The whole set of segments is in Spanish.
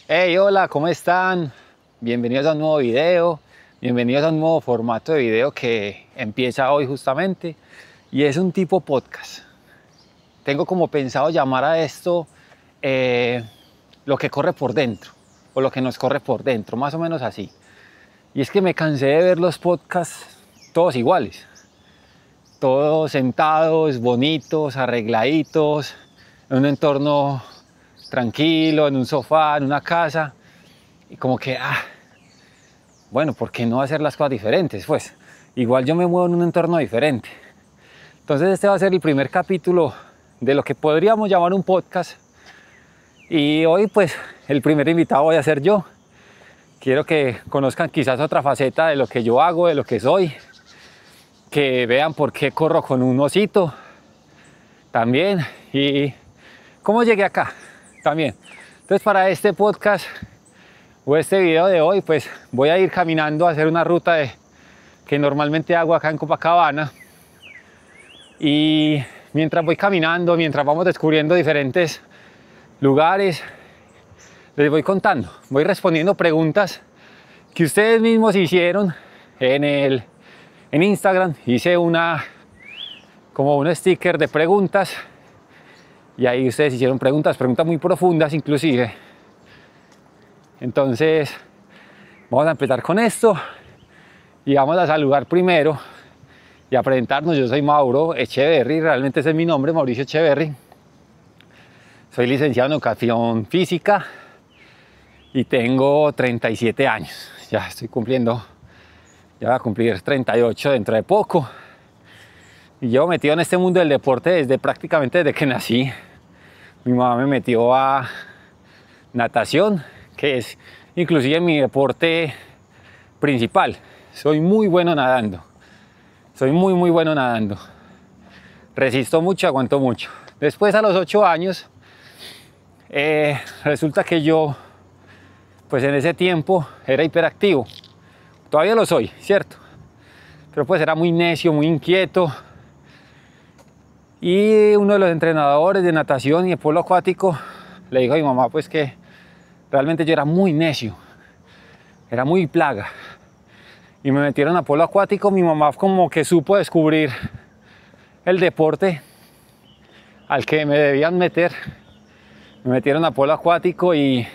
Hey, hola, ¿cómo están? Bienvenidos a un nuevo video, bienvenidos a un nuevo formato de video que empieza hoy justamente y es un tipo podcast. Tengo como pensado llamar a esto lo que corre por dentro o lo que nos corre por dentro, más o menos así. Y es que me cansé de ver los podcasts todos iguales, todos sentados, bonitos, arregladitos, en un entorno tranquilo, en un sofá, en una casa. Y como que, bueno, ¿por qué no hacer las cosas diferentes? Pues igual yo me muevo en un entorno diferente. Entonces este va a ser el primer capítulo de lo que podríamos llamar un podcast. Y hoy pues el primer invitado voy a ser yo. Quiero que conozcan quizás otra faceta de lo que yo hago, de lo que soy. Que vean por qué corro con un osito también. Y cómo llegué acá también. Entonces para este podcast o este video de hoy pues voy a ir caminando a hacer una ruta que normalmente hago acá en Copacabana, y mientras voy caminando, mientras vamos descubriendo diferentes lugares, les voy contando, voy respondiendo preguntas que ustedes mismos hicieron en Instagram. Hice como un sticker de preguntas y ahí ustedes hicieron preguntas muy profundas inclusive. Entonces vamos a empezar con esto y vamos a saludar primero y a presentarnos. Yo soy Mauro Echeverry, realmente ese es mi nombre, Mauricio Echeverry. Soy licenciado en Educación Física y tengo 37 años. Ya voy a cumplir 38 dentro de poco. Y llevo metido en este mundo del deporte prácticamente desde que nací. Mi mamá me metió a natación, que es inclusive mi deporte principal. Soy muy bueno nadando. Soy muy bueno nadando. Resisto mucho, aguanto mucho. Después, a los 8 años, resulta que yo, pues en ese tiempo, era hiperactivo. Todavía lo soy, ¿cierto? Pero pues era muy necio, muy inquieto. Y uno de los entrenadores de natación y de polo acuático le dijo a mi mamá pues que realmente yo era muy necio, era muy plaga. Y me metieron a polo acuático. Mi mamá como que supo descubrir el deporte al que me debían meter. Me metieron a polo acuático y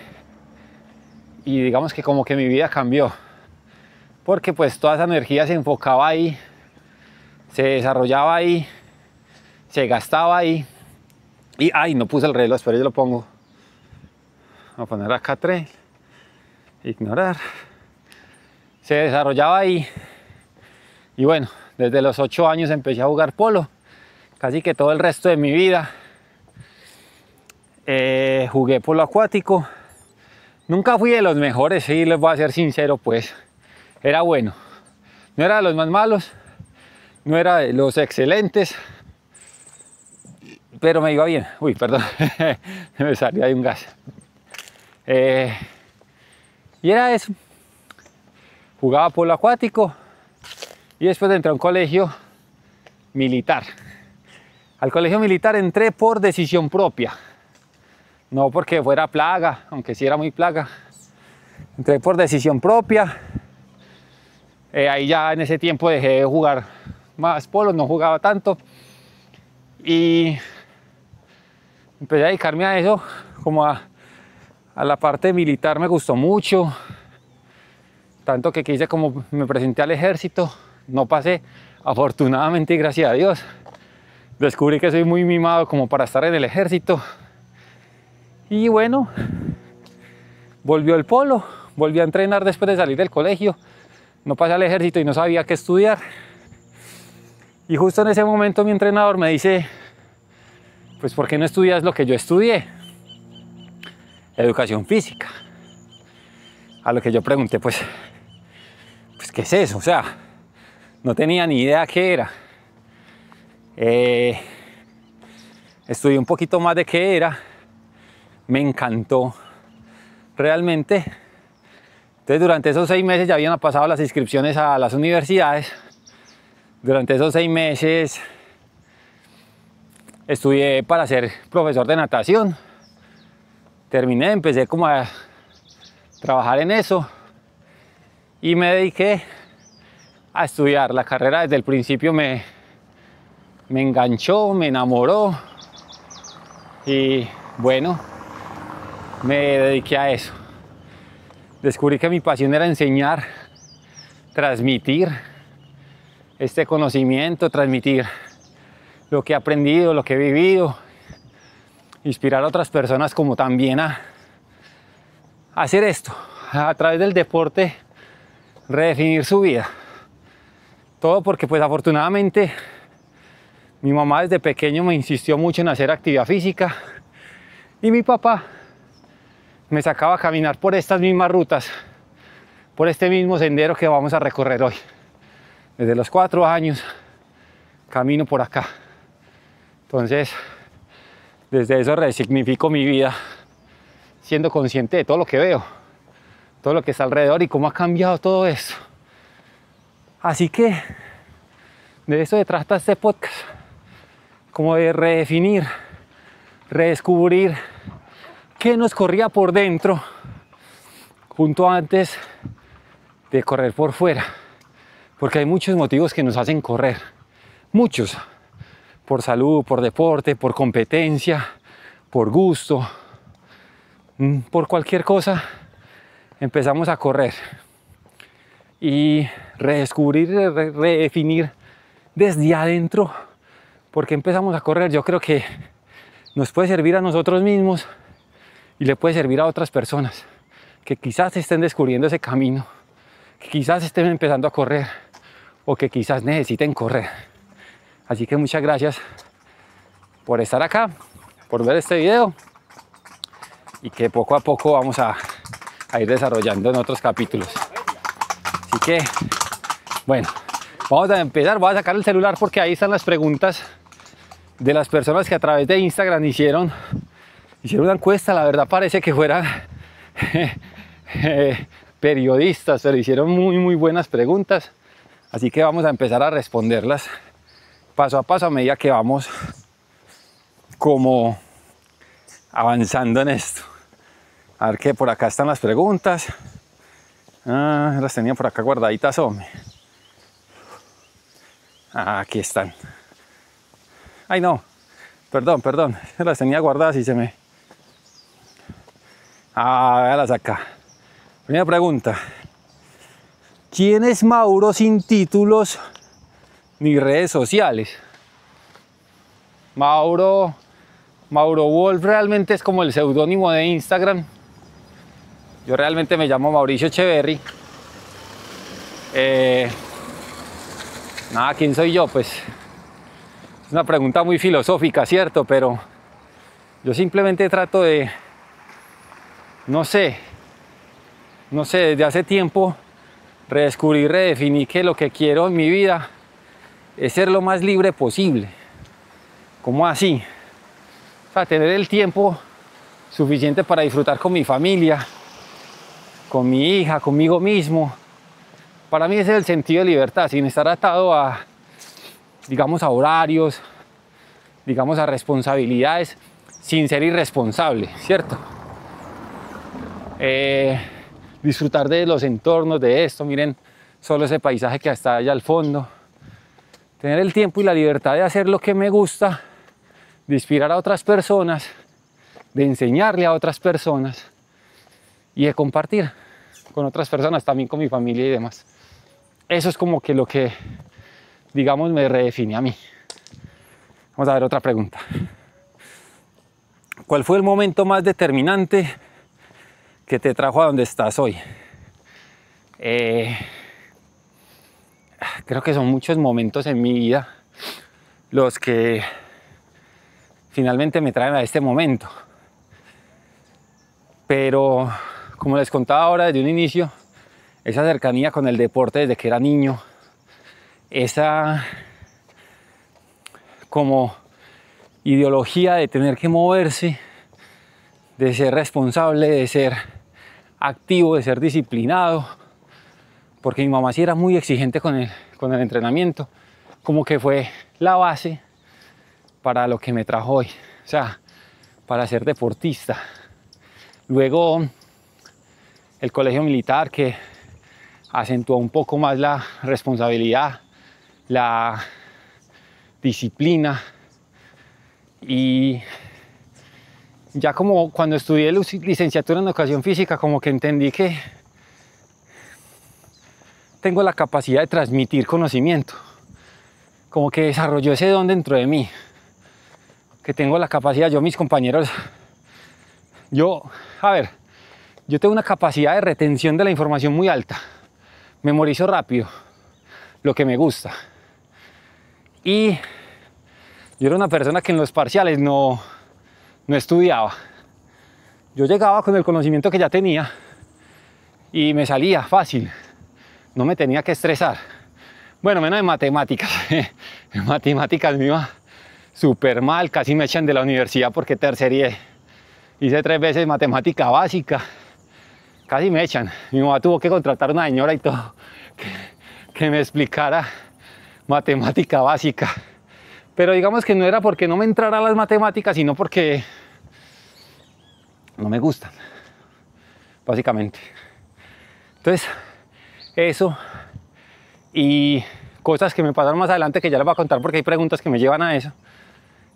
digamos que como que mi vida cambió. Porque pues toda esa energía se enfocaba ahí, se desarrollaba ahí, se gastaba ahí. Y no puse el reloj, espero yo lo pongo. Voy a poner acá 3, ignorar. Se desarrollaba ahí. Y bueno, desde los 8 años empecé a jugar polo. Casi que todo el resto de mi vida jugué polo acuático. Nunca fui de los mejores, sí, les voy a ser sincero, pues era bueno. No era de los más malos, no era de los excelentes, pero me iba bien. Uy, perdón, me salió ahí un gas. Y era eso. Jugaba polo acuático y después entré a un colegio militar. Al colegio militar entré por decisión propia, no porque fuera plaga, aunque sí era muy plaga. Entré por decisión propia. Ahí ya en ese tiempo dejé de jugar más polo, no jugaba tanto y empecé a dedicarme a eso, como a la parte militar. Me gustó mucho, tanto que quise, como me presenté al ejército, no pasé, afortunadamente y gracias a Dios. Descubrí que soy muy mimado como para estar en el ejército. Y bueno, volvió el polo, volví a entrenar después de salir del colegio. No pasé al ejército y no sabía qué estudiar. Y justo en ese momento mi entrenador me dice, pues ¿por qué no estudias lo que yo estudié? Educación física. A lo que yo pregunté, pues ¿qué es eso? O sea, no tenía ni idea qué era. Estudié un poquito más de qué era. Me encantó realmente. Entonces durante esos 6 meses ya habían pasado las inscripciones a las universidades. Durante esos 6 meses estudié para ser profesor de natación. Terminé, empecé como a trabajar en eso y me dediqué a estudiar. La carrera desde el principio me enganchó, me enamoró y bueno, me dediqué a eso. Descubrí que mi pasión era enseñar, transmitir este conocimiento, transmitir lo que he aprendido, lo que he vivido, inspirar a otras personas como también a hacer esto, a través del deporte, redefinir su vida. Todo porque pues afortunadamente mi mamá desde pequeño me insistió mucho en hacer actividad física y mi papá me sacaba a caminar por estas mismas rutas, por este mismo sendero que vamos a recorrer hoy. Desde los 4 años camino por acá. Entonces, desde eso resignifico mi vida, siendo consciente de todo lo que veo, todo lo que está alrededor y cómo ha cambiado todo esto. Así que de eso se trata este podcast, como de redefinir, redescubrir qué nos corría por dentro junto antes de correr por fuera, porque hay muchos motivos que nos hacen correr, muchos, por salud, por deporte, por competencia, por gusto, por cualquier cosa empezamos a correr. Y redescubrir, redefinir desde adentro por qué empezamos a correr, yo creo que nos puede servir a nosotros mismos y le puede servir a otras personas que quizás estén descubriendo ese camino, que quizás estén empezando a correr o que quizás necesiten correr. Así que muchas gracias por estar acá, por ver este video y que poco a poco vamos a ir desarrollando en otros capítulos. Así que, bueno, vamos a empezar. Voy a sacar el celular porque ahí están las preguntas de las personas que a través de Instagram hicieron una encuesta. La verdad parece que fueran periodistas, pero hicieron muy buenas preguntas. Así que vamos a empezar a responderlas paso a paso a medida que vamos como avanzando en esto. A ver que por acá están las preguntas. Las tenía por acá guardaditas, hombre. Aquí están. Ay, no. Perdón. Las tenía guardadas y se me... véalas acá. Primera pregunta. ¿Quién es Mauro sin títulos ni redes sociales? Mauro Wolf realmente es como el seudónimo de Instagram. Yo realmente me llamo Mauricio Echeverry. ¿Quién soy yo? Pues es una pregunta muy filosófica, ¿cierto? Pero yo simplemente trato de, no sé, desde hace tiempo redescubrir, redefinir que lo que quiero en mi vida es ser lo más libre posible. ¿Cómo así? O sea, tener el tiempo suficiente para disfrutar con mi familia, con mi hija, conmigo mismo. Para mí ese es el sentido de libertad, sin estar atado a, digamos, a horarios, digamos, a responsabilidades, sin ser irresponsable, ¿cierto? Disfrutar de los entornos, de esto, miren, solo ese paisaje que está allá al fondo. Tener el tiempo y la libertad de hacer lo que me gusta, de inspirar a otras personas, de enseñarle a otras personas y de compartir con otras personas, también con mi familia y demás. Eso es como que lo que, digamos, me redefine a mí. Vamos a ver otra pregunta. ¿Cuál fue el momento más determinante que te trajo a donde estás hoy? Creo que son muchos momentos en mi vida los que finalmente me traen a este momento. Pero, como les contaba ahora desde un inicio, esa cercanía con el deporte desde que era niño, esa como ideología de tener que moverse, de ser responsable, de ser activo, de ser disciplinado, porque mi mamá sí era muy exigente con el entrenamiento, como que fue la base para lo que me trajo hoy, o sea, para ser deportista. Luego el colegio militar, que acentuó un poco más la responsabilidad, la disciplina. Y ya como cuando estudié licenciatura en educación física, como que entendí que tengo la capacidad de transmitir conocimiento, como que desarrolló ese don dentro de mí, que tengo la capacidad, yo mis compañeros, yo tengo una capacidad de retención de la información muy alta, memorizo rápido lo que me gusta, y yo era una persona que en los parciales no estudiaba. Yo llegaba con el conocimiento que ya tenía y me salía fácil, no me tenía que estresar. Bueno, menos en matemáticas. En matemáticas me iba súper mal, casi me echan de la universidad porque tercerié. Hice 3 veces matemática básica, casi me echan. Mi mamá tuvo que contratar una señora y todo que me explicara matemática básica. Pero digamos que no era porque no me entrara las matemáticas, sino porque no me gustan, básicamente. Entonces, eso y cosas que me pasaron más adelante que ya les voy a contar porque hay preguntas que me llevan a eso.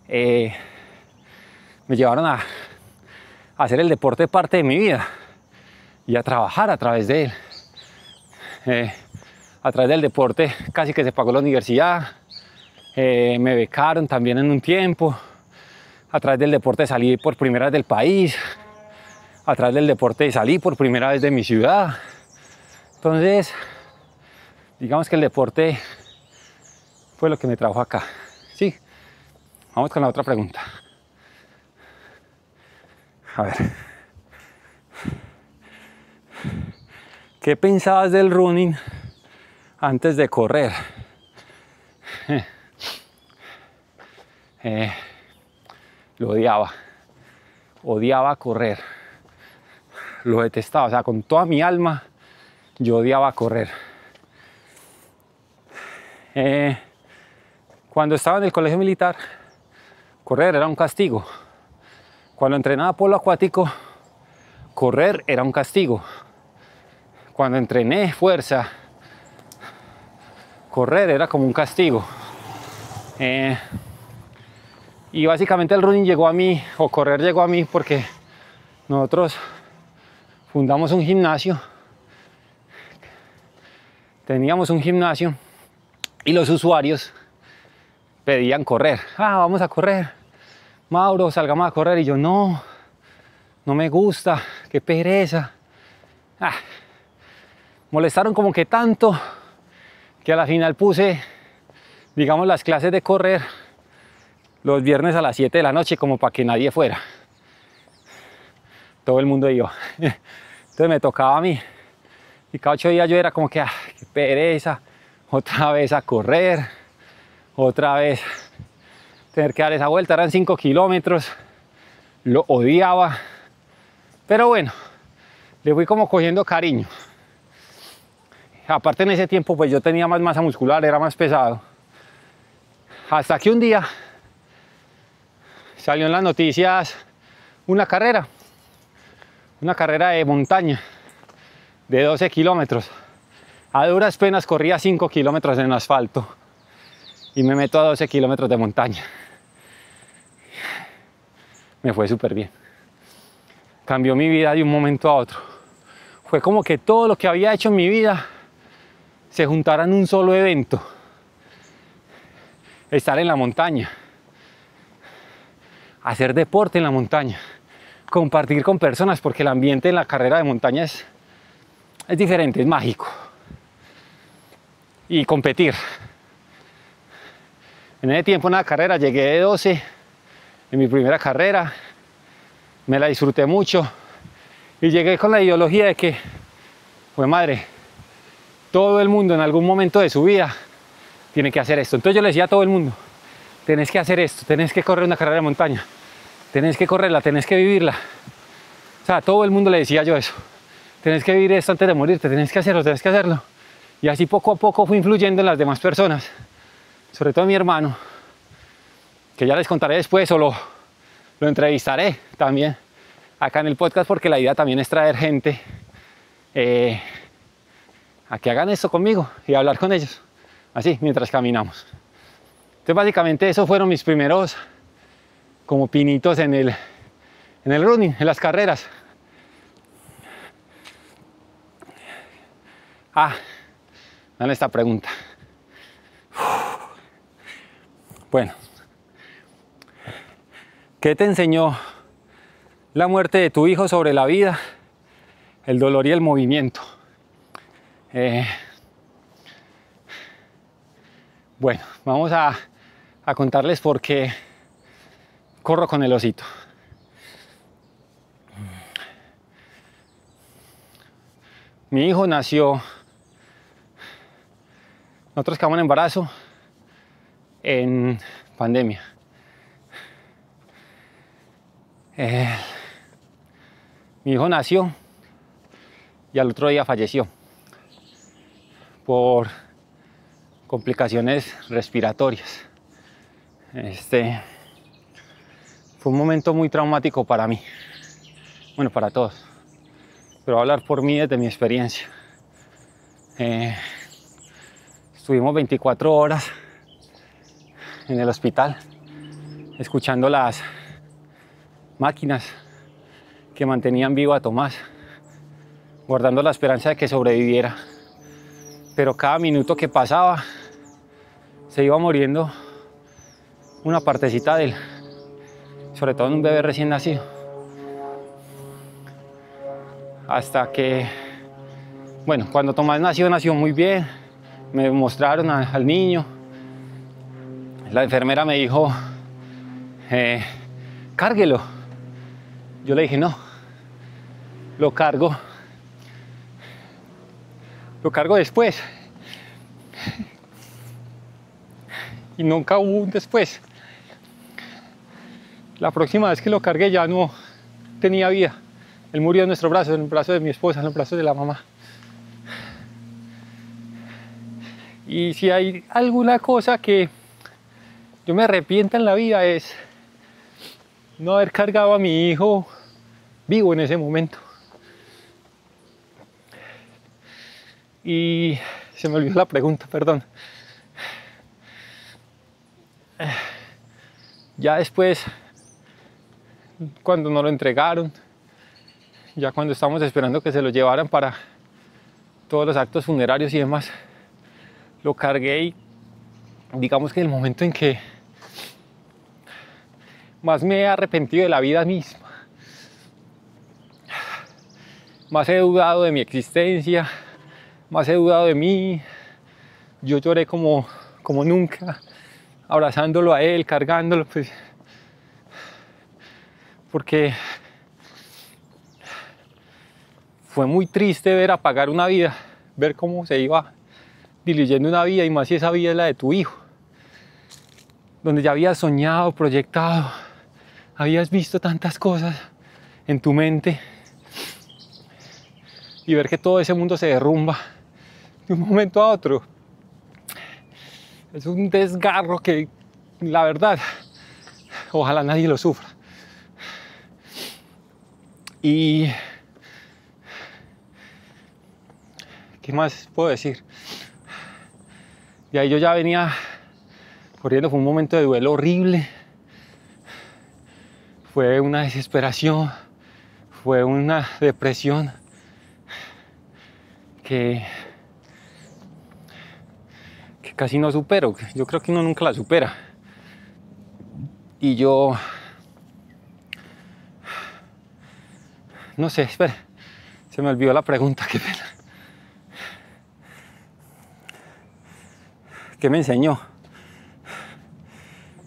Me llevaron a hacer el deporte parte de mi vida y a trabajar a través de él. A través del deporte casi que se pagó la universidad, me becaron también en un tiempo. A través del deporte salí por primera vez del país, a través del deporte salí por primera vez de mi ciudad. Entonces, digamos que el deporte fue lo que me trajo acá. Sí, vamos con la otra pregunta. A ver, ¿qué pensabas del running antes de correr? Lo odiaba correr, lo detestaba, o sea, con toda mi alma yo odiaba correr. Cuando estaba en el colegio militar, correr era un castigo. Cuando entrenaba polo acuático, correr era un castigo. Cuando entrené fuerza, correr era como un castigo. Y básicamente el running llegó a mí, o correr llegó a mí, porque nosotros fundamos un gimnasio. Teníamos un gimnasio y los usuarios pedían correr. Vamos a correr. Mauro, salgamos a correr. Y yo, no me gusta, qué pereza. Molestaron como que tanto que a la final puse, digamos, las clases de correr los viernes a las 7 de la noche como para que nadie fuera. Todo el mundo iba. Entonces me tocaba a mí. Y cada 8 días yo era como que, qué pereza, otra vez a correr, otra vez tener que dar esa vuelta. Eran 5 kilómetros, lo odiaba. Pero bueno, le fui como cogiendo cariño. Aparte en ese tiempo pues yo tenía más masa muscular, era más pesado. Hasta que un día salió en las noticias una carrera de montaña de 12 kilómetros. A duras penas corría 5 kilómetros en asfalto y me meto a 12 kilómetros de montaña. Me fue súper bien. Cambió mi vida de un momento a otro. Fue como que todo lo que había hecho en mi vida se juntara en un solo evento. Estar en la montaña, hacer deporte en la montaña, compartir con personas, porque el ambiente en la carrera de montaña es diferente, es mágico. Y competir. En ese tiempo en la carrera llegué de 12, en mi primera carrera, me la disfruté mucho y llegué con la ideología de que, pues madre, todo el mundo en algún momento de su vida tiene que hacer esto. Entonces yo le decía a todo el mundo, tenés que hacer esto, tenés que correr una carrera de montaña, tenés que correrla, tenés que vivirla. O sea, a todo el mundo le decía yo eso. Tenés que vivir esto antes de morirte, tenés que hacerlo, tenés que hacerlo. Y así poco a poco fui influyendo en las demás personas, sobre todo en mi hermano, que ya les contaré después o lo entrevistaré también acá en el podcast, porque la idea también es traer gente a que hagan esto conmigo y hablar con ellos, así, mientras caminamos. Entonces básicamente esos fueron mis primeros como pinitos en el running, en las carreras. Dan esta pregunta. Bueno, ¿qué te enseñó la muerte de tu hijo sobre la vida, el dolor y el movimiento? Bueno, vamos a contarles por qué corro con el osito. Mi hijo nació, nosotros quedamos en embarazo en pandemia. Mi hijo nació y al otro día falleció por complicaciones respiratorias. Fue un momento muy traumático para mí, bueno, para todos, pero voy a hablar por mí desde mi experiencia. Estuvimos 24 horas en el hospital escuchando las máquinas que mantenían vivo a Tomás, guardando la esperanza de que sobreviviera, pero cada minuto que pasaba se iba muriendo una partecita de él, sobre todo en un bebé recién nacido, hasta que, bueno, cuando Tomás nació muy bien, me mostraron al niño, la enfermera me dijo, cárguelo. Yo le dije, no, lo cargo después. Y nunca hubo un después. La próxima vez que lo cargué ya no tenía vida. Él murió en nuestro brazo, en el brazo de mi esposa, en el brazo de la mamá. Y si hay alguna cosa que yo me arrepiento en la vida es no haber cargado a mi hijo vivo en ese momento. Y se me olvidó la pregunta, perdón. Ya después, cuando nos lo entregaron, ya cuando estábamos esperando que se lo llevaran para todos los actos funerarios y demás, lo cargué y digamos que el momento en que más me he arrepentido de la vida misma, más he dudado de mi existencia, más he dudado de mí. Yo lloré como nunca, abrazándolo a él, cargándolo, pues, porque fue muy triste ver apagar una vida, ver cómo se iba diluyendo una vida, y más si esa vida es la de tu hijo, donde ya habías soñado, proyectado, habías visto tantas cosas en tu mente, y ver que todo ese mundo se derrumba de un momento a otro. Es un desgarro que, la verdad, ojalá nadie lo sufra. Y ¿qué más puedo decir? De ahí yo ya venía corriendo, fue un momento de duelo horrible, fue una desesperación, fue una depresión que casi no supero. Yo creo que uno nunca la supera. Y yo no sé, espera, se me olvidó la pregunta, qué pena. ¿Qué me enseñó?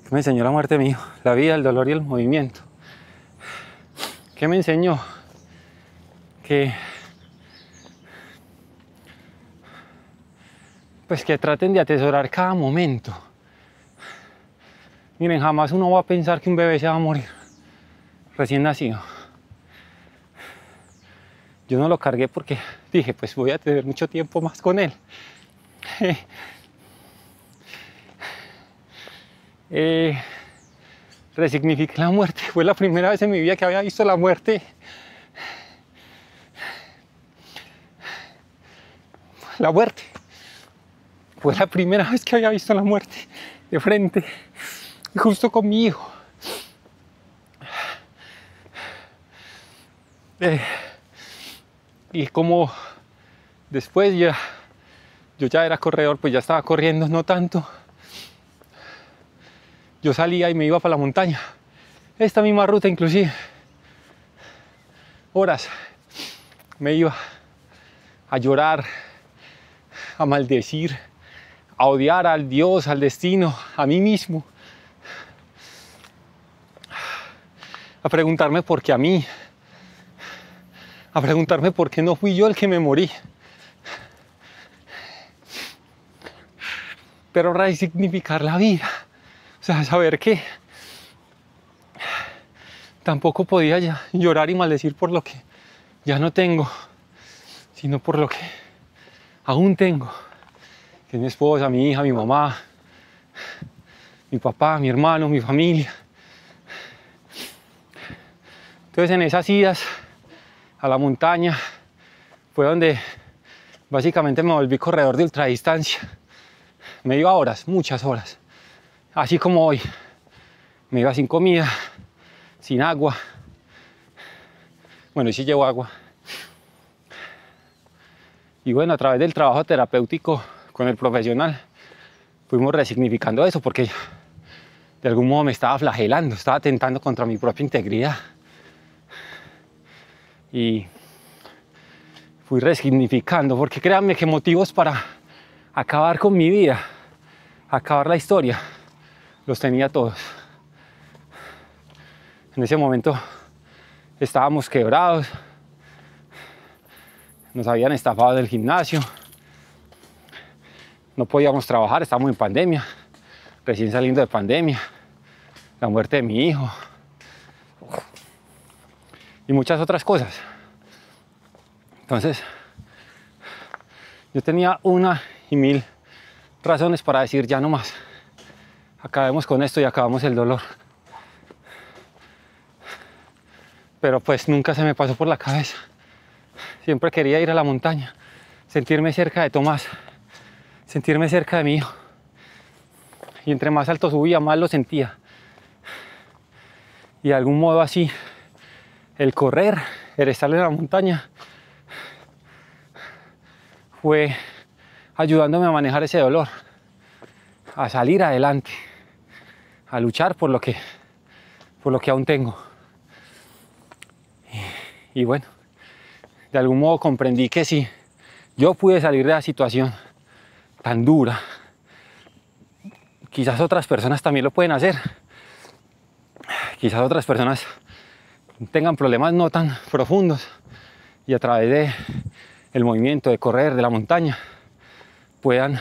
¿Qué me enseñó la muerte de mi hijo? La vida, el dolor y el movimiento. ¿Qué me enseñó? Que traten de atesorar cada momento. Miren, jamás uno va a pensar que un bebé se va a morir recién nacido. Yo no lo cargué porque dije, pues voy a tener mucho tiempo más con él. Resignifiqué la muerte. Fue la primera vez en mi vida que había visto la muerte la muerte. Fue la primera vez que había visto la muerte de frente, justo con mi hijo. Y como después yo ya era corredor, pues ya estaba corriendo, no tanto. Yo salía y me iba para la montaña. Esta misma ruta inclusive. Horas. Me iba a llorar, a maldecir, a odiar al Dios, al destino, a mí mismo. A preguntarme por qué a mí. A preguntarme por qué no fui yo el que me morí. Pero resignificar la vida. O sea, saber que tampoco podía ya llorar y maldecir por lo que ya no tengo, sino por lo que aún tengo. Que es mi esposa, mi hija, mi mamá, mi papá, mi hermano, mi familia. Entonces en esas idas a la montaña fue donde básicamente me volví corredor de ultradistancia. Me iba horas, muchas horas. Así como hoy. Me iba sin comida, sin agua. Bueno, y sí llevo agua. Y bueno, a través del trabajo terapéutico con el profesional, fuimos resignificando eso porque de algún modo me estaba flagelando, estaba atentando contra mi propia integridad. Y fui resignificando, porque créanme que motivos para acabar con mi vida, acabar la historia, los tenía todos. En ese momento estábamos quebrados, nos habían estafado del gimnasio, no podíamos trabajar, estábamos en pandemia, recién saliendo de pandemia, la muerte de mi hijo y muchas otras cosas. Entonces, yo tenía una y mil razones para decir ya no más, acabemos con esto y acabamos el dolor. Pero pues nunca se me pasó por la cabeza. Siempre quería ir a la montaña, sentirme cerca de Tomás, sentirme cerca de mi hijo. Y entre más alto subía, más lo sentía. Y de algún modo así, el correr, el estar en la montaña, fue ayudándome a manejar ese dolor, a salir adelante, a luchar por lo que aún tengo. Y bueno, de algún modo comprendí que si yo pude salir de la situación tan dura, quizás otras personas también lo pueden hacer. Quizás otras personas tengan problemas no tan profundos y a través de el movimiento de correr, de la montaña, puedan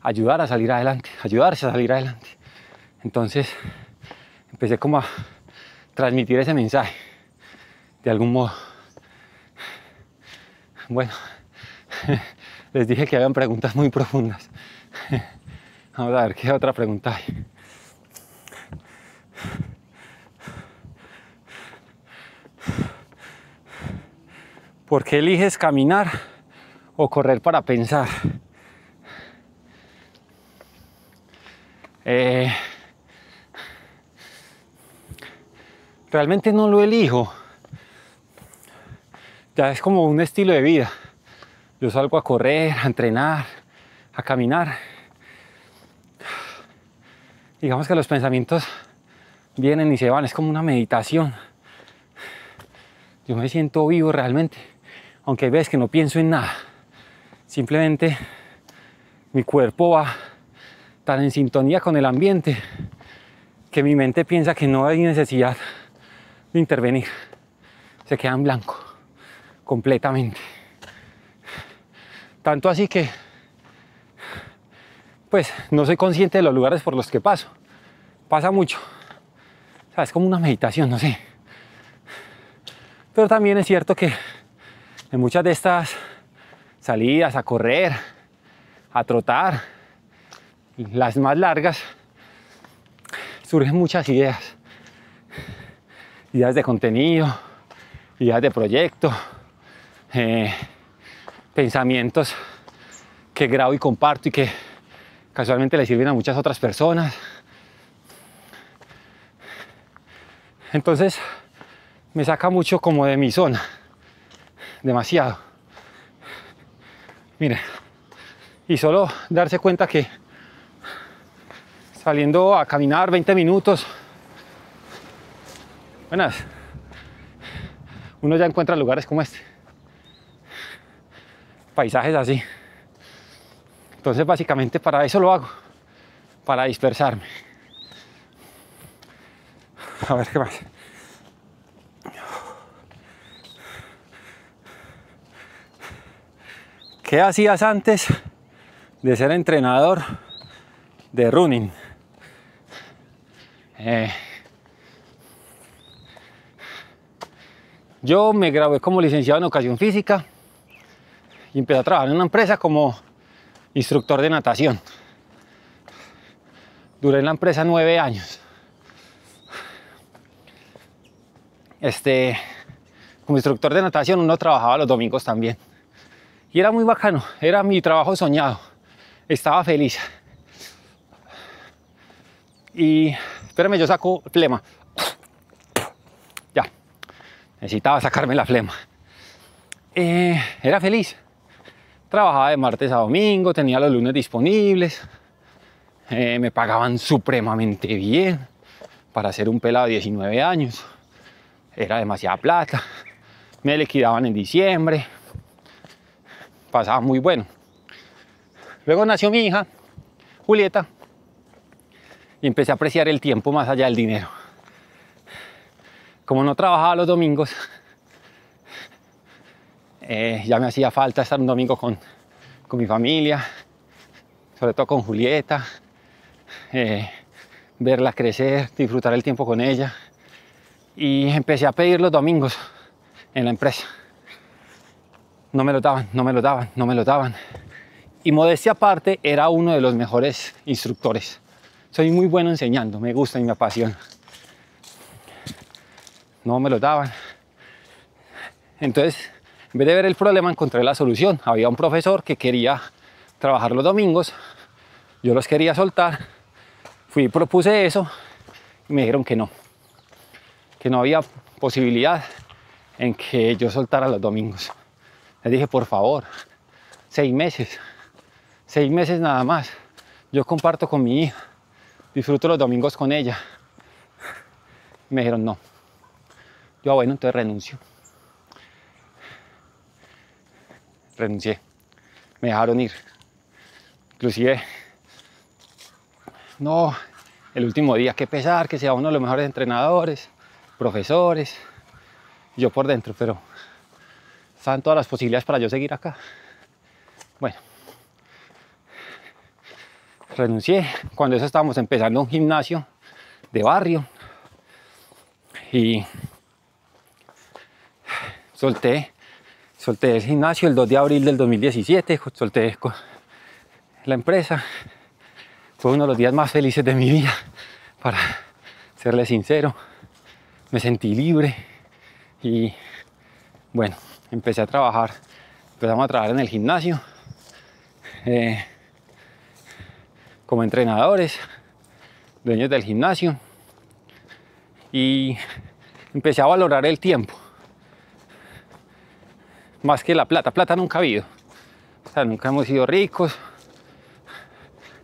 ayudar a salir adelante, ayudarse a salir adelante. Entonces empecé como a transmitir ese mensaje de algún modo. Bueno, les dije que habían preguntas muy profundas. Vamos a ver qué otra pregunta hay. ¿Por qué eliges caminar o correr para pensar? Realmente no lo elijo. Ya es como un estilo de vida. Yo salgo a correr, a entrenar, a caminar. Digamos que los pensamientos vienen y se van, es como una meditación. Yo me siento vivo realmente, aunque hay veces que no pienso en nada. Simplemente mi cuerpo va tan en sintonía con el ambiente que mi mente piensa que no hay necesidad de intervenir. Se queda en blanco, completamente. Tanto así que, pues, no soy consciente de los lugares por los que paso. Pasa mucho. O sea, es como una meditación, no sé. Pero también es cierto que en muchas de estas salidas a correr, a trotar, las más largas, surgen muchas ideas. Ideas de contenido, ideas de proyecto, pensamientos que grabo y comparto y que casualmente le sirven a muchas otras personas. Entonces me saca mucho como de mi zona, demasiado. Mire, y solo darse cuenta que saliendo a caminar 20 minutos, buenas, uno ya encuentra lugares como este, paisajes así. Entonces básicamente para eso lo hago, para dispersarme. A ver qué más. ¿Qué hacías antes de ser entrenador de running? Yo me gradué como licenciado en educación física y empecé a trabajar en una empresa como instructor de natación. Duré en la empresa 9 años. Como instructor de natación uno trabajaba los domingos también. Y era muy bacano, era mi trabajo soñado. Estaba feliz. Y espérame, yo saco flema. Ya, necesitaba sacarme la flema. Era feliz. Trabajaba de martes a domingo, tenía los lunes disponibles. Me pagaban supremamente bien para ser un pelado de 19 años. Era demasiada plata. Me liquidaban en diciembre. Pasaba muy bueno. Luego nació mi hija, Julieta, y empecé a apreciar el tiempo más allá del dinero. Como no trabajaba los domingos, ya me hacía falta estar un domingo con mi familia, sobre todo con Julieta, verla crecer, disfrutar el tiempo con ella. Y empecé a pedir los domingos en la empresa. No me lo daban, no me lo daban, no me lo daban. Y modestia aparte, era uno de los mejores instructores. Soy muy bueno enseñando, me gusta y me apasiona. No me lo daban. Entonces, en vez de ver el problema, encontré la solución. Había un profesor que quería trabajar los domingos. Yo los quería soltar. Fui y propuse eso y me dijeron que no había posibilidad en que yo soltara los domingos. Les dije, por favor, 6 meses nada más. Yo comparto con mi hija, disfruto los domingos con ella. Me dijeron no. Yo, bueno, entonces renuncio. Renuncié. Me dejaron ir. Inclusive, no, el último día, qué pesar, que sea uno de los mejores entrenadores, profesores. Yo por dentro, pero estaban todas las posibilidades para yo seguir acá. Bueno, renuncié. Cuando eso estábamos empezando un gimnasio de barrio y solté el gimnasio el 2 de abril del 2017, solté la empresa. Fue uno de los días más felices de mi vida, para serle sincero. Me sentí libre y bueno, empezamos a trabajar en el gimnasio como entrenadores, dueños del gimnasio, y empecé a valorar el tiempo más que la plata. Plata nunca ha habido, o sea, nunca hemos sido ricos,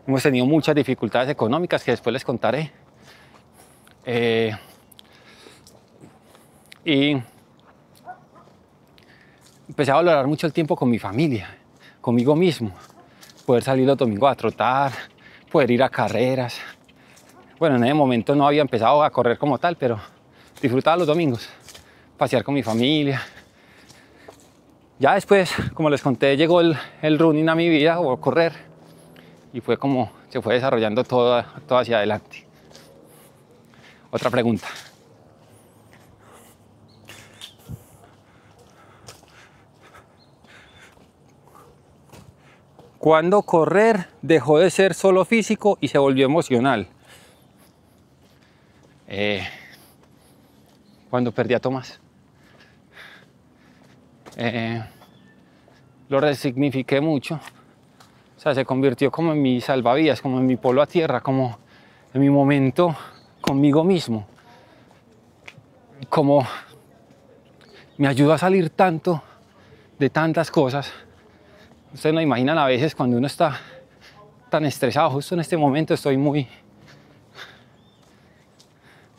hemos tenido muchas dificultades económicas que después les contaré, y empecé a valorar mucho el tiempo con mi familia, conmigo mismo, poder salir los domingos a trotar, poder ir a carreras. Bueno, en ese momento no había empezado a correr como tal, pero disfrutaba los domingos, pasear con mi familia. Ya después, como les conté, llegó el running a mi vida, o correr, y fue como se fue desarrollando todo hacia adelante. Otra pregunta. ¿Cuándo correr dejó de ser solo físico y se volvió emocional? Cuando perdí a Tomás. Lo resignifiqué mucho sea, se convirtió como en mi salvavidas, como en mi polo a tierra, como en mi momento conmigo mismo. Como me ayudó a salir tanto de tantas cosas. Ustedes no imaginan a veces cuando uno está tan estresado. Justo en este momento estoy muy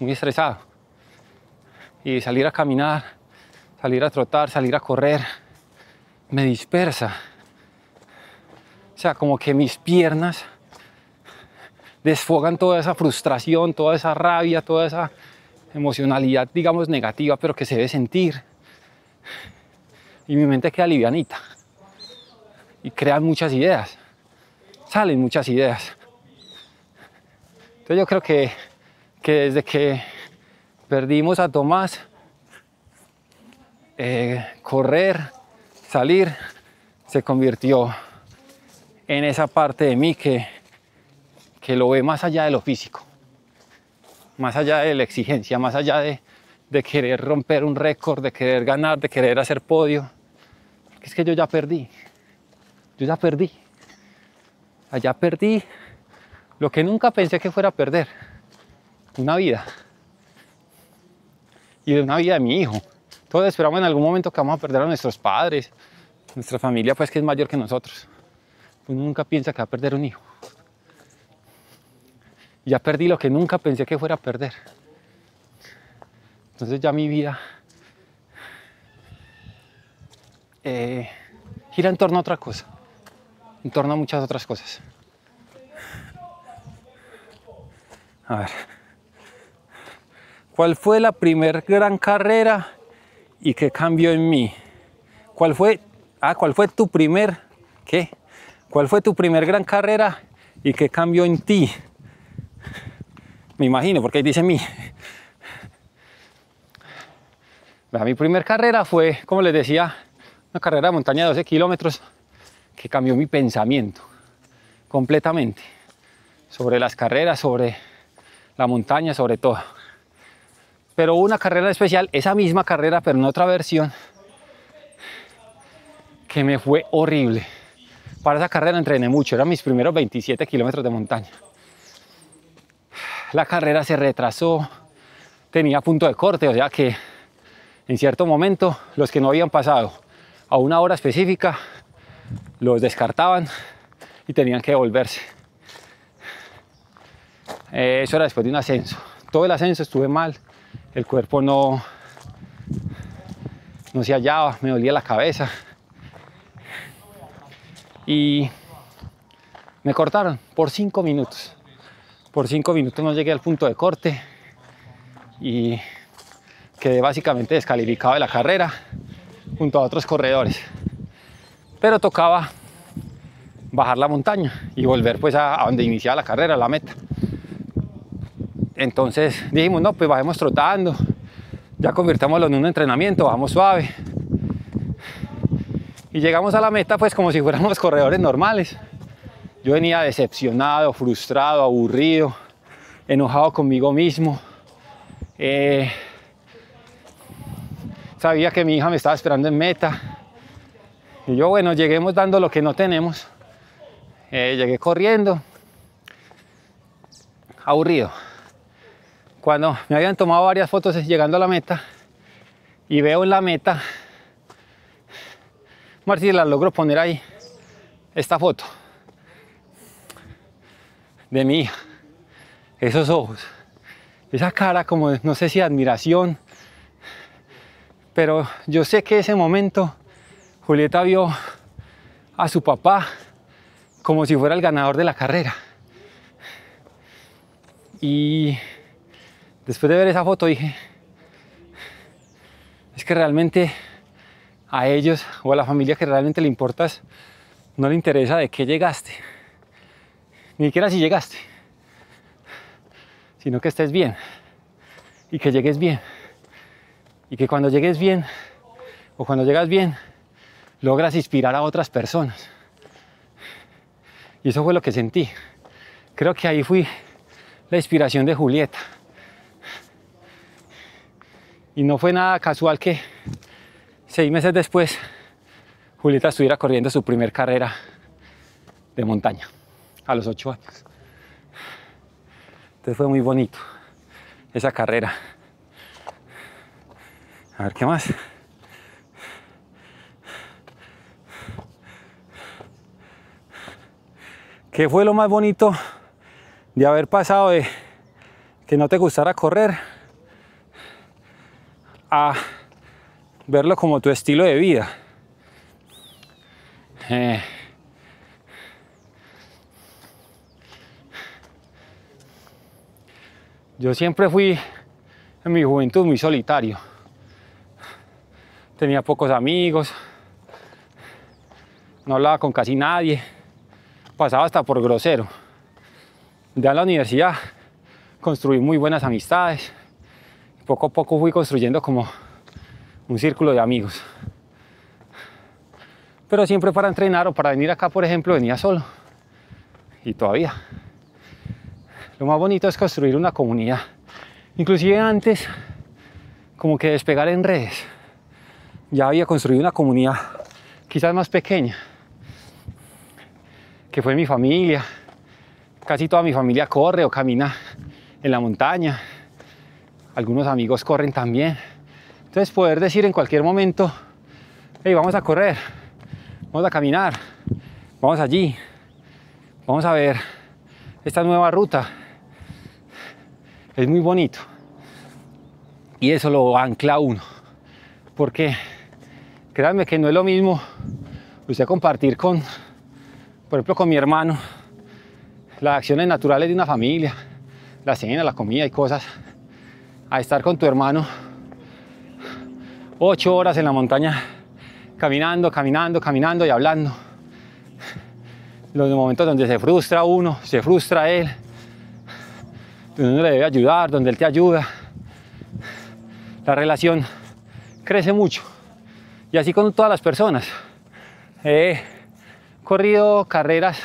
estresado. Y salir a caminar, salir a trotar, salir a correr, me dispersa. O sea, como que mis piernas desfogan toda esa frustración, toda esa rabia, toda esa emocionalidad, digamos, negativa, pero que se debe sentir. Y mi mente queda livianita. Y crean muchas ideas. Salen muchas ideas. Entonces yo creo que desde que perdimos a Tomás, correr, salir, se convirtió en esa parte de mí que lo ve más allá de lo físico, más allá de la exigencia, más allá de querer romper un récord, de querer ganar, de querer hacer podio. Porque es que yo ya perdí. Allá perdí lo que nunca pensé que fuera a perder. Una vida. Y de una vida de mi hijo. Todos esperamos en algún momento que vamos a perder a nuestros padres, nuestra familia pues que es mayor que nosotros. Uno nunca piensa que va a perder un hijo. Y ya perdí lo que nunca pensé que fuera a perder. Entonces ya mi vida gira en torno a otra cosa. En torno a muchas otras cosas. A ver. ¿Cuál fue la primer gran carrera y qué cambió en mí? ¿Cuál fue tu primer qué? ¿Cuál fue tu primer gran carrera y qué cambió en ti? Me imagino, porque ahí dice mí. Mi primer carrera fue, como les decía, una carrera de montaña de 12 kilómetros que cambió mi pensamiento completamente sobre las carreras, sobre la montaña, sobre todo. Pero hubo una carrera especial, esa misma carrera, pero en otra versión, que me fue horrible. Para esa carrera entrené mucho, eran mis primeros 27 kilómetros de montaña. La carrera se retrasó, tenía punto de corte, o sea que en cierto momento los que no habían pasado a una hora específica los descartaban y tenían que devolverse. Eso era después de un ascenso. Todo el ascenso estuve mal, el cuerpo no se hallaba, me dolía la cabeza y me cortaron por 5 minutos. Por 5 minutos no llegué al punto de corte y quedé básicamente descalificado de la carrera junto a otros corredores. Pero tocaba bajar la montaña y volver pues a donde iniciaba la carrera, a la meta. Entonces dijimos, no, pues bajemos trotando, ya convirtámoslo en un entrenamiento, bajamos suave. Y llegamos a la meta pues como si fuéramos corredores normales. Yo venía decepcionado, frustrado, aburrido, enojado conmigo mismo. Sabía que mi hija me estaba esperando en meta. Y yo, bueno, lleguemos dando lo que no tenemos. Llegué corriendo, aburrido. Cuando me habían tomado varias fotos llegando a la meta y veo en la meta, a ver si la logro poner ahí, esta foto de mi hija, esos ojos, esa cara como no sé si admiración, pero yo sé que ese momento Julieta vio a su papá como si fuera el ganador de la carrera. Y después de ver esa foto dije, es que realmente a ellos o a la familia que realmente le importas, no le interesa de qué llegaste, ni siquiera si llegaste, sino que estés bien y que llegues bien. Y que cuando llegues bien o cuando llegas bien, logras inspirar a otras personas. Y eso fue lo que sentí. Creo que ahí fui la inspiración de Julieta. Y no fue nada casual que 6 meses después Julieta estuviera corriendo su primer carrera de montaña a los 8 años. Entonces fue muy bonito esa carrera. A ver qué más. ¿Qué fue lo más bonito de haber pasado de que no te gustara correr a verlo como tu estilo de vida? Yo siempre fui en mi juventud muy solitario. Tenía pocos amigos, no hablaba con casi nadie, pasaba hasta por grosero. Ya en la universidad construí muy buenas amistades. Poco a poco fui construyendo como un círculo de amigos. Pero siempre para entrenar o para venir acá, por ejemplo, venía solo. Y todavía. Lo más bonito es construir una comunidad. Inclusive antes, como que despegar en redes, ya había construido una comunidad quizás más pequeña, que fue mi familia. Casi toda mi familia corre o camina en la montaña. Algunos amigos corren también. Entonces poder decir en cualquier momento, hey, vamos a correr, vamos a caminar, vamos allí, vamos a ver esta nueva ruta, es muy bonito. Y eso lo ancla uno, porque créanme que no es lo mismo usted compartir con, por ejemplo, con mi hermano, las acciones naturales de una familia, la cena, la comida y cosas, a estar con tu hermano 8 horas en la montaña caminando y hablando. Los momentos donde se frustra uno, se frustra él, donde uno le debe ayudar, donde él te ayuda. La relación crece mucho. Y así con todas las personas. He corrido carreras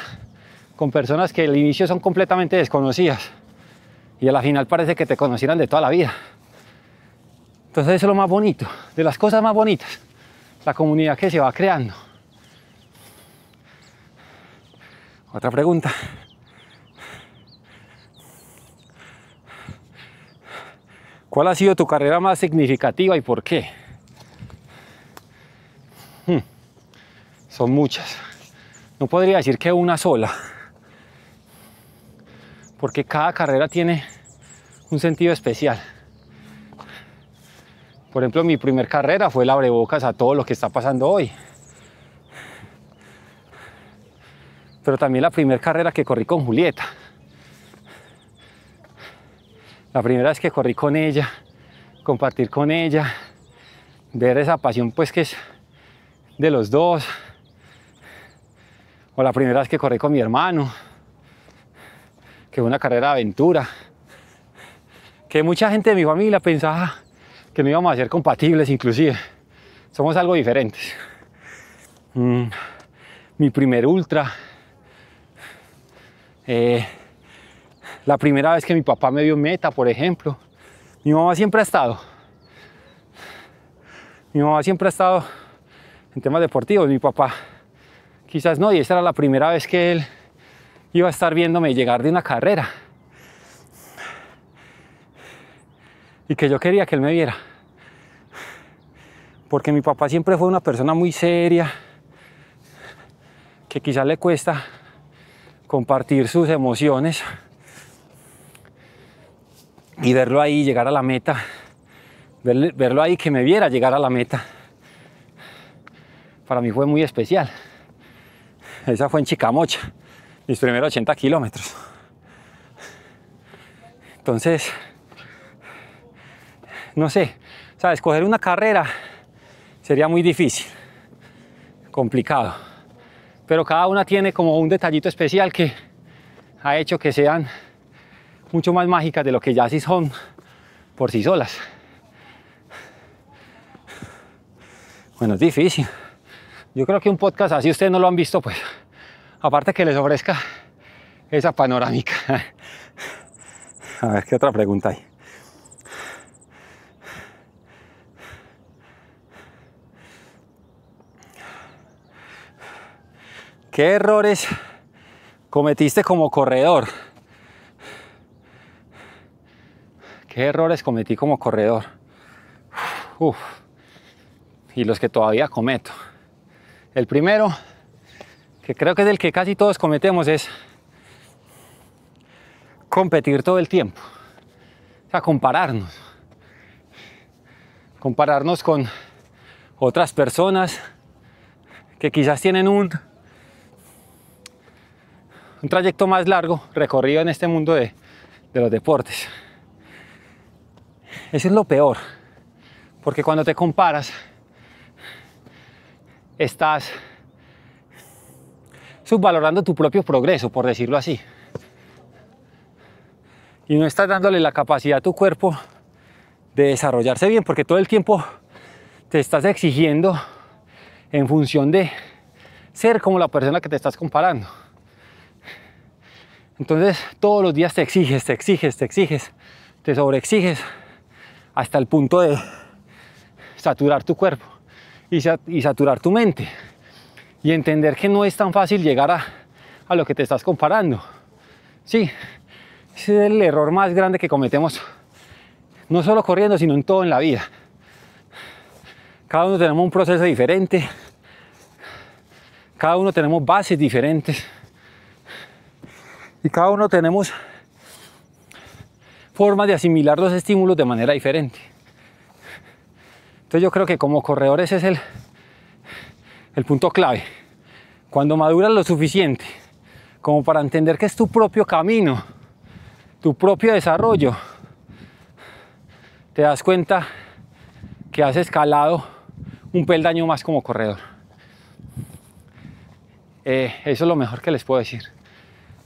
con personas que al inicio son completamente desconocidas y a la final parece que te conocieran de toda la vida. Entonces eso es lo más bonito, de las cosas más bonitas, la comunidad que se va creando. Otra pregunta. ¿Cuál ha sido tu carrera más significativa y por qué? Son muchas. No podría decir que una sola, porque cada carrera tiene un sentido especial. Por ejemplo, mi primer carrera fue el abrebocas a todo lo que está pasando hoy. Pero también la primera carrera que corrí con Julieta. La primera vez que corrí con ella, compartir con ella, ver esa pasión pues que es de los dos. O la primera vez que corrí con mi hermano, que fue una carrera de aventura. Que mucha gente de mi familia pensaba que no íbamos a ser compatibles, inclusive. Somos algo diferentes. Mi primer ultra. La primera vez que mi papá me dio meta, por ejemplo. Mi mamá siempre ha estado. Mi mamá siempre ha estado en temas deportivos. Mi papá quizás no, y esta era la primera vez que él iba a estar viéndome llegar de una carrera. Y que yo quería que él me viera. Porque mi papá siempre fue una persona muy seria, que quizás le cuesta compartir sus emociones. Y verlo ahí llegar a la meta, verlo ahí que me viera llegar a la meta, para mí fue muy especial. Esa fue en Chicamocha, mis primeros 80 kilómetros. Entonces, no sé, o sea, escoger una carrera sería muy difícil, complicado. Pero cada una tiene como un detallito especial que ha hecho que sean mucho más mágicas de lo que ya sí son por sí solas. Bueno, es difícil. Yo creo que un podcast así ustedes no lo han visto, pues, aparte que les ofrezca esa panorámica. A ver, ¿qué otra pregunta hay? ¿Qué errores cometiste como corredor. ¿Qué errores cometí como corredor? Uf. Y los que todavía cometo. El primero, que creo que es el que casi todos cometemos, es competir todo el tiempo. O sea, compararnos. Compararnos con otras personas que quizás tienen un trayecto más largo recorrido en este mundo de los deportes. Eso es lo peor, porque cuando te comparas estás subvalorando tu propio progreso, por decirlo así, y no estás dándole la capacidad a tu cuerpo de desarrollarse bien, porque todo el tiempo te estás exigiendo en función de ser como la persona que te estás comparando. Entonces todos los días te exiges, te sobreexiges hasta el punto de saturar tu cuerpo y saturar tu mente, y entender que no es tan fácil llegar a lo que te estás comparando. Sí, ese es el error más grande que cometemos, no solo corriendo, sino en todo en la vida. Cada uno tenemos un proceso diferente, cada uno tenemos bases diferentes, y cada uno tenemos formas de asimilar los estímulos de manera diferente. Entonces yo creo que como corredor ese es el punto clave. Cuando maduras lo suficiente como para entender que es tu propio camino, tu propio desarrollo, te das cuenta que has escalado un peldaño más como corredor. Eso es lo mejor que les puedo decir.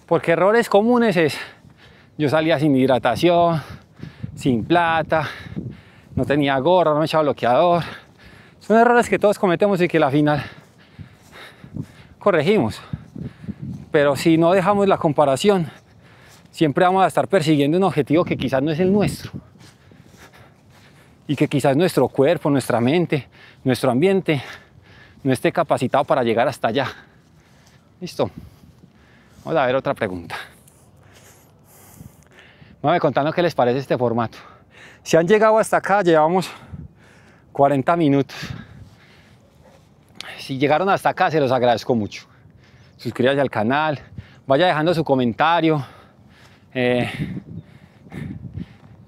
Porque errores comunes es: yo salía sin hidratación, sin plata, no tenía gorra, no me echaba bloqueador. Son errores que todos cometemos y que al final corregimos. Pero si no dejamos la comparación, siempre vamos a estar persiguiendo un objetivo que quizás no es el nuestro. Y que quizás nuestro cuerpo, nuestra mente, nuestro ambiente no esté capacitado para llegar hasta allá. ¿Listo? Vamos a ver otra pregunta. Váyanme contando qué les parece este formato. Si han llegado hasta acá, llevamos 40 minutos. Si llegaron hasta acá, se los agradezco mucho. Suscríbanse al canal, vaya dejando su comentario.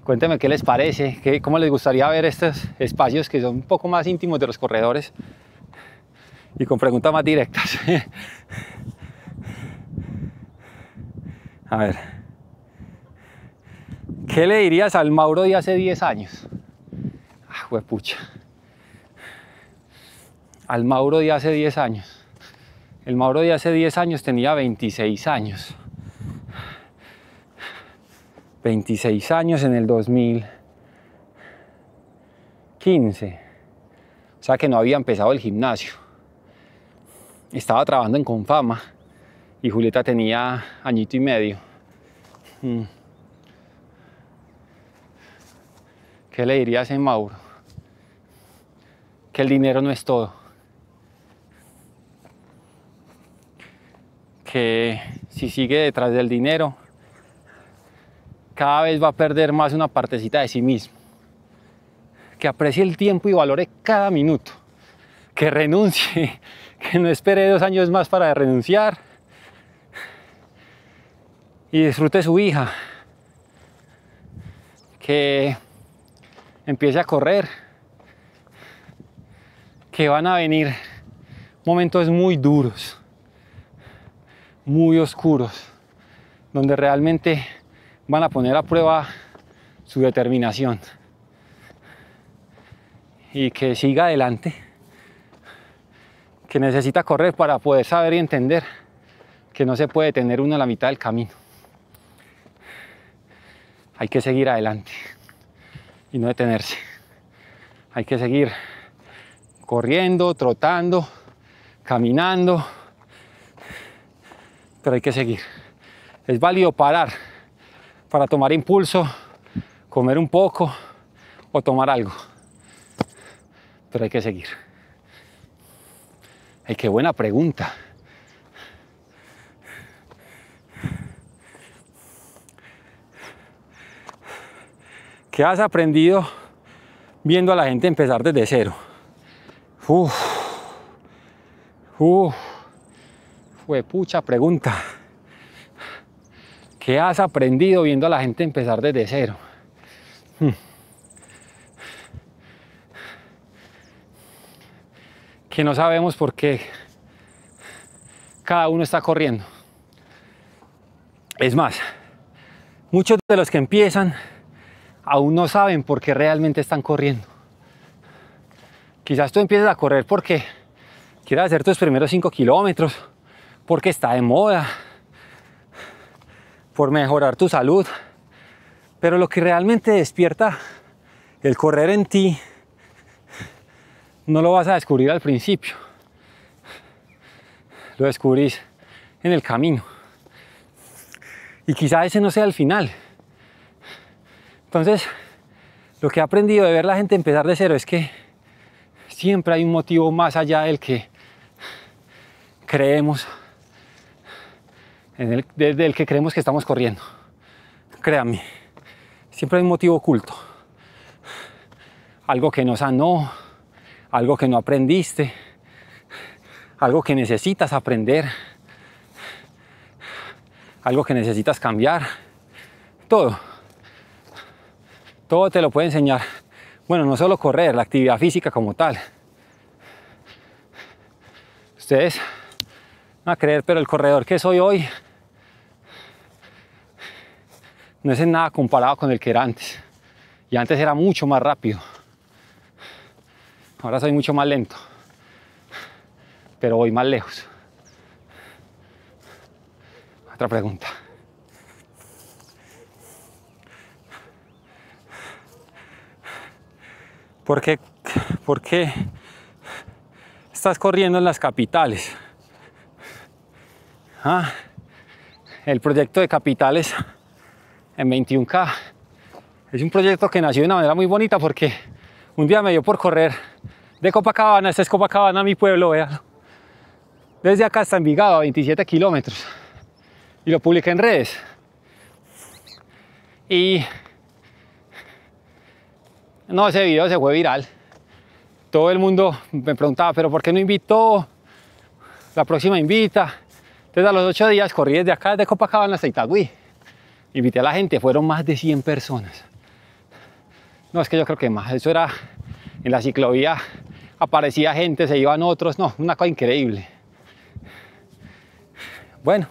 Cuéntenme qué les parece, cómo les gustaría ver estos espacios que son un poco más íntimos de los corredores y con preguntas más directas. A ver, ¿qué le dirías al Mauro de hace 10 años? Ah, juepucha. Al Mauro de hace 10 años. El Mauro de hace 10 años tenía 26 años. 26 años en el 2015. O sea que no había empezado el gimnasio. Estaba trabajando en Confama y Julieta tenía añito y medio. ¿Qué le diría a ese Mauro? Que el dinero no es todo. Que si sigue detrás del dinero, cada vez va a perder más una partecita de sí mismo. Que aprecie el tiempo y valore cada minuto. Que renuncie, que no espere 2 años más para renunciar. Y disfrute su hija. Que empiece a correr. Que van a venir momentos muy duros, muy oscuros, donde realmente van a poner a prueba su determinación. Y que siga adelante, que necesita correr para poder saber y entender que no se puede detener uno a la mitad del camino. Hay que seguir adelante y no detenerse. Hay que seguir corriendo, trotando, caminando, pero hay que seguir. Es válido parar para tomar impulso, comer un poco o tomar algo, pero hay que seguir. Ay, qué buena pregunta. ¿Qué has aprendido viendo a la gente empezar desde cero? Fue pucha pregunta. ¿Qué has aprendido viendo a la gente empezar desde cero? Que no sabemos por qué cada uno está corriendo. Es más, muchos de los que empiezan aún no saben por qué realmente están corriendo. Quizás tú empieces a correr porque quieres hacer tus primeros 5 kilómetros, porque está de moda, por mejorar tu salud. Pero lo que realmente despierta el correr en ti no lo vas a descubrir al principio. Lo descubrís en el camino. Y quizá ese no sea el final. Entonces, lo que he aprendido de ver a la gente empezar de cero es que siempre hay un motivo más allá del que creemos, desde el que creemos que estamos corriendo. Créanme, siempre hay un motivo oculto. Algo que no sanó, algo que no aprendiste, algo que necesitas aprender, algo que necesitas cambiar. Todo te lo puede enseñar. Bueno, no solo correr, la actividad física como tal. Ustedes van a creer, pero el corredor que soy hoy no es en nada comparado con el que era antes. Y antes era mucho más rápido. Ahora soy mucho más lento, pero voy más lejos. Otra pregunta. ¿Por qué estás corriendo en las capitales? El proyecto de Capitales en 21K es un proyecto que nació de una manera muy bonita porque un día me dio por correr de Copacabana, este es Copacabana, mi pueblo, vean, desde acá hasta Envigado, a 27 kilómetros, y lo publiqué en redes. Y no, ese video se fue viral. Todo el mundo me preguntaba, pero ¿por qué no invitó? La próxima invita. Entonces a los 8 días corrí desde acá, desde Copacabana hasta Itagüí. Invité a la gente, fueron más de 100 personas. No, es que yo creo que más. Eso era en la ciclovía, aparecía gente, se iban otros. No, una cosa increíble. Bueno,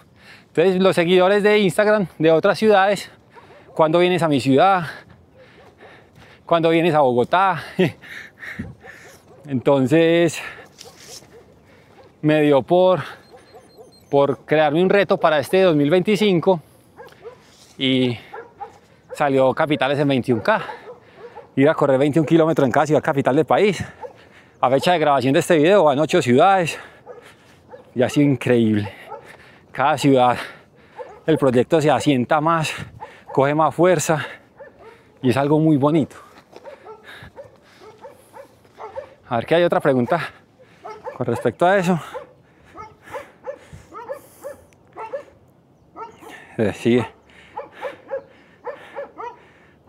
entonces los seguidores de Instagram de otras ciudades, ¿cuándo vienes a mi ciudad? ¿Cuándo vienes a Bogotá? Entonces me dio por crearme un reto para este 2025 y salió Capitales en 21K. Ir a correr 21 kilómetros en cada ciudad capital del país. A fecha de grabación de este video van 8 ciudades y ha sido increíble. Cada ciudad el proyecto se asienta más, coge más fuerza y es algo muy bonito. A ver, ¿qué hay otra pregunta con respecto a eso? Sigue.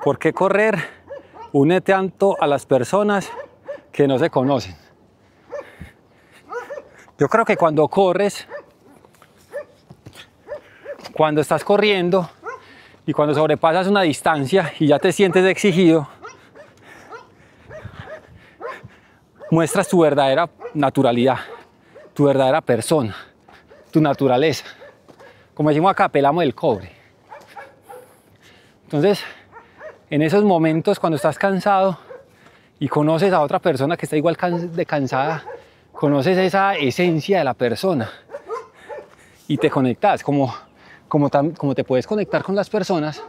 ¿Por qué correr une tanto a las personas que no se conocen? Yo creo que cuando corres, cuando estás corriendo y cuando sobrepasas una distancia y ya te sientes exigido, muestras tu verdadera naturalidad, tu verdadera persona, tu naturaleza. Como decimos acá, pelamos el cobre. Entonces, en esos momentos cuando estás cansado y conoces a otra persona que está igual de cansada, conoces esa esencia de la persona y te conectas. Como te puedes conectar con las personas,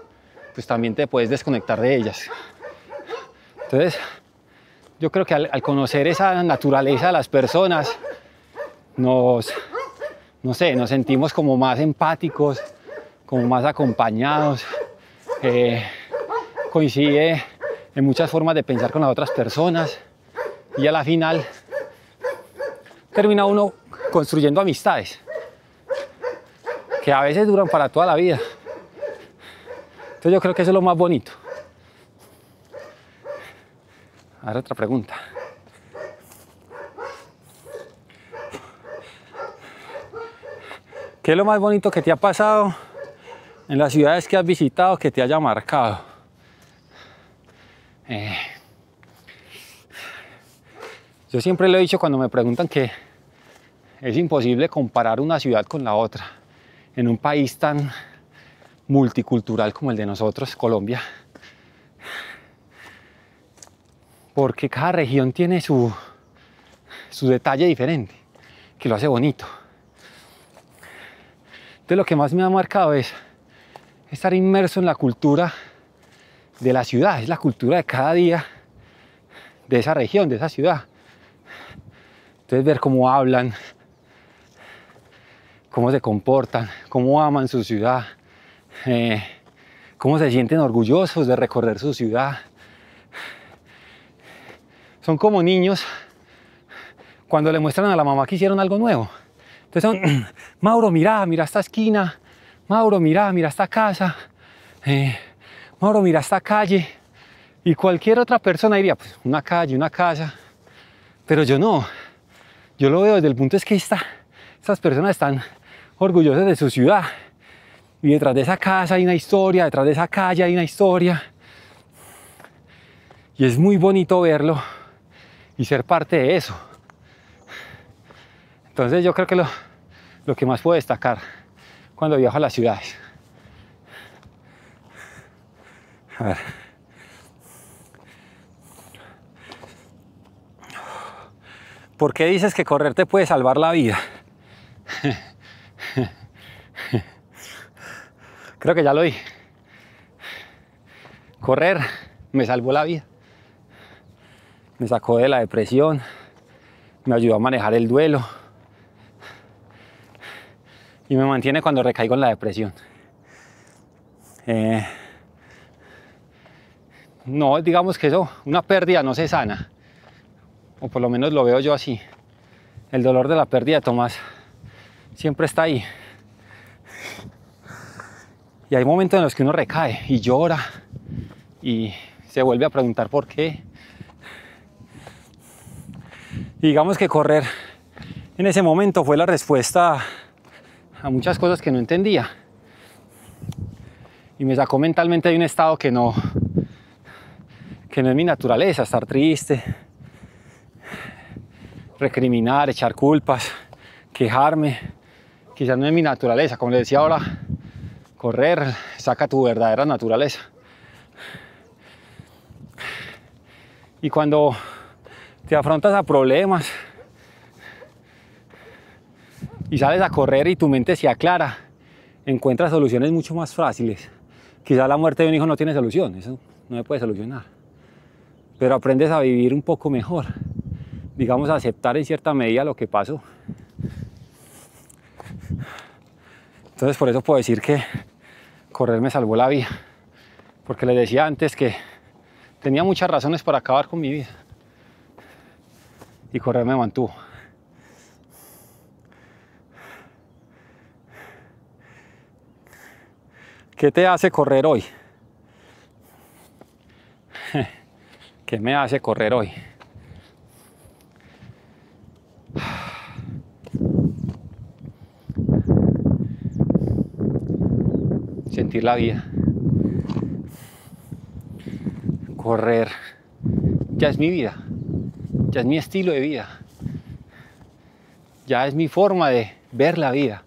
pues también te puedes desconectar de ellas. Entonces, yo creo que al conocer esa naturaleza de las personas, nos sentimos como más empáticos, como más acompañados. Coincide en muchas formas de pensar con las otras personas y a la final termina uno construyendo amistades que a veces duran para toda la vida. Entonces yo creo que eso es lo más bonito. A ver, otra pregunta. ¿Qué es lo más bonito que te ha pasado en las ciudades que has visitado que te haya marcado? Yo siempre lo he dicho cuando me preguntan que es imposible comparar una ciudad con la otra en un país tan multicultural como el de nosotros, Colombia, porque cada región tiene su detalle diferente, que lo hace bonito. Entonces lo que más me ha marcado es estar inmerso en la cultura de la ciudad, es la cultura de cada día de esa región, de esa ciudad. Entonces ver cómo hablan, cómo se comportan, cómo aman su ciudad, cómo se sienten orgullosos de recorrer su ciudad. Son como niños cuando le muestran a la mamá que hicieron algo nuevo. Entonces son, Mauro, mira esta esquina, Mauro, mira esta casa, Mauro, mira esta calle. Y cualquier otra persona diría, pues una calle, una casa. Pero yo no, yo lo veo desde el punto es que estas personas están orgullosas de su ciudad. Y detrás de esa casa hay una historia, detrás de esa calle hay una historia. Y es muy bonito verlo y ser parte de eso. Entonces yo creo que lo que más puedo destacar cuando viajo a las ciudades. A ver. ¿Por qué dices que correr te puede salvar la vida? Creo que ya lo dije. Correr me salvó la vida. Me sacó de la depresión, me ayudó a manejar el duelo y me mantiene cuando recaigo en la depresión. No, digamos que eso, una pérdida no se sana, o por lo menos lo veo yo así. El dolor de la pérdida de Tomás siempre está ahí. Y hay momentos en los que uno recae y llora y se vuelve a preguntar por qué. Y digamos que correr en ese momento fue la respuesta a muchas cosas que no entendía. Y me sacó mentalmente de un estado que no es mi naturaleza, estar triste, recriminar, echar culpas, quejarme. Quizás no es mi naturaleza, como le decía ahora, correr saca tu verdadera naturaleza. Y cuando te afrontas a problemas y sales a correr y tu mente se aclara, encuentras soluciones mucho más fáciles. Quizás la muerte de un hijo no tiene solución, eso no se puede solucionar. Pero aprendes a vivir un poco mejor, digamos, a aceptar en cierta medida lo que pasó. Entonces por eso puedo decir que correr me salvó la vida, porque les decía antes que tenía muchas razones para acabar con mi vida y correr me mantuvo. ¿Qué te hace correr hoy? ¿Qué me hace correr hoy? Sentir la vida. Correr ya es mi vida, ya es mi estilo de vida, ya es mi forma de ver la vida.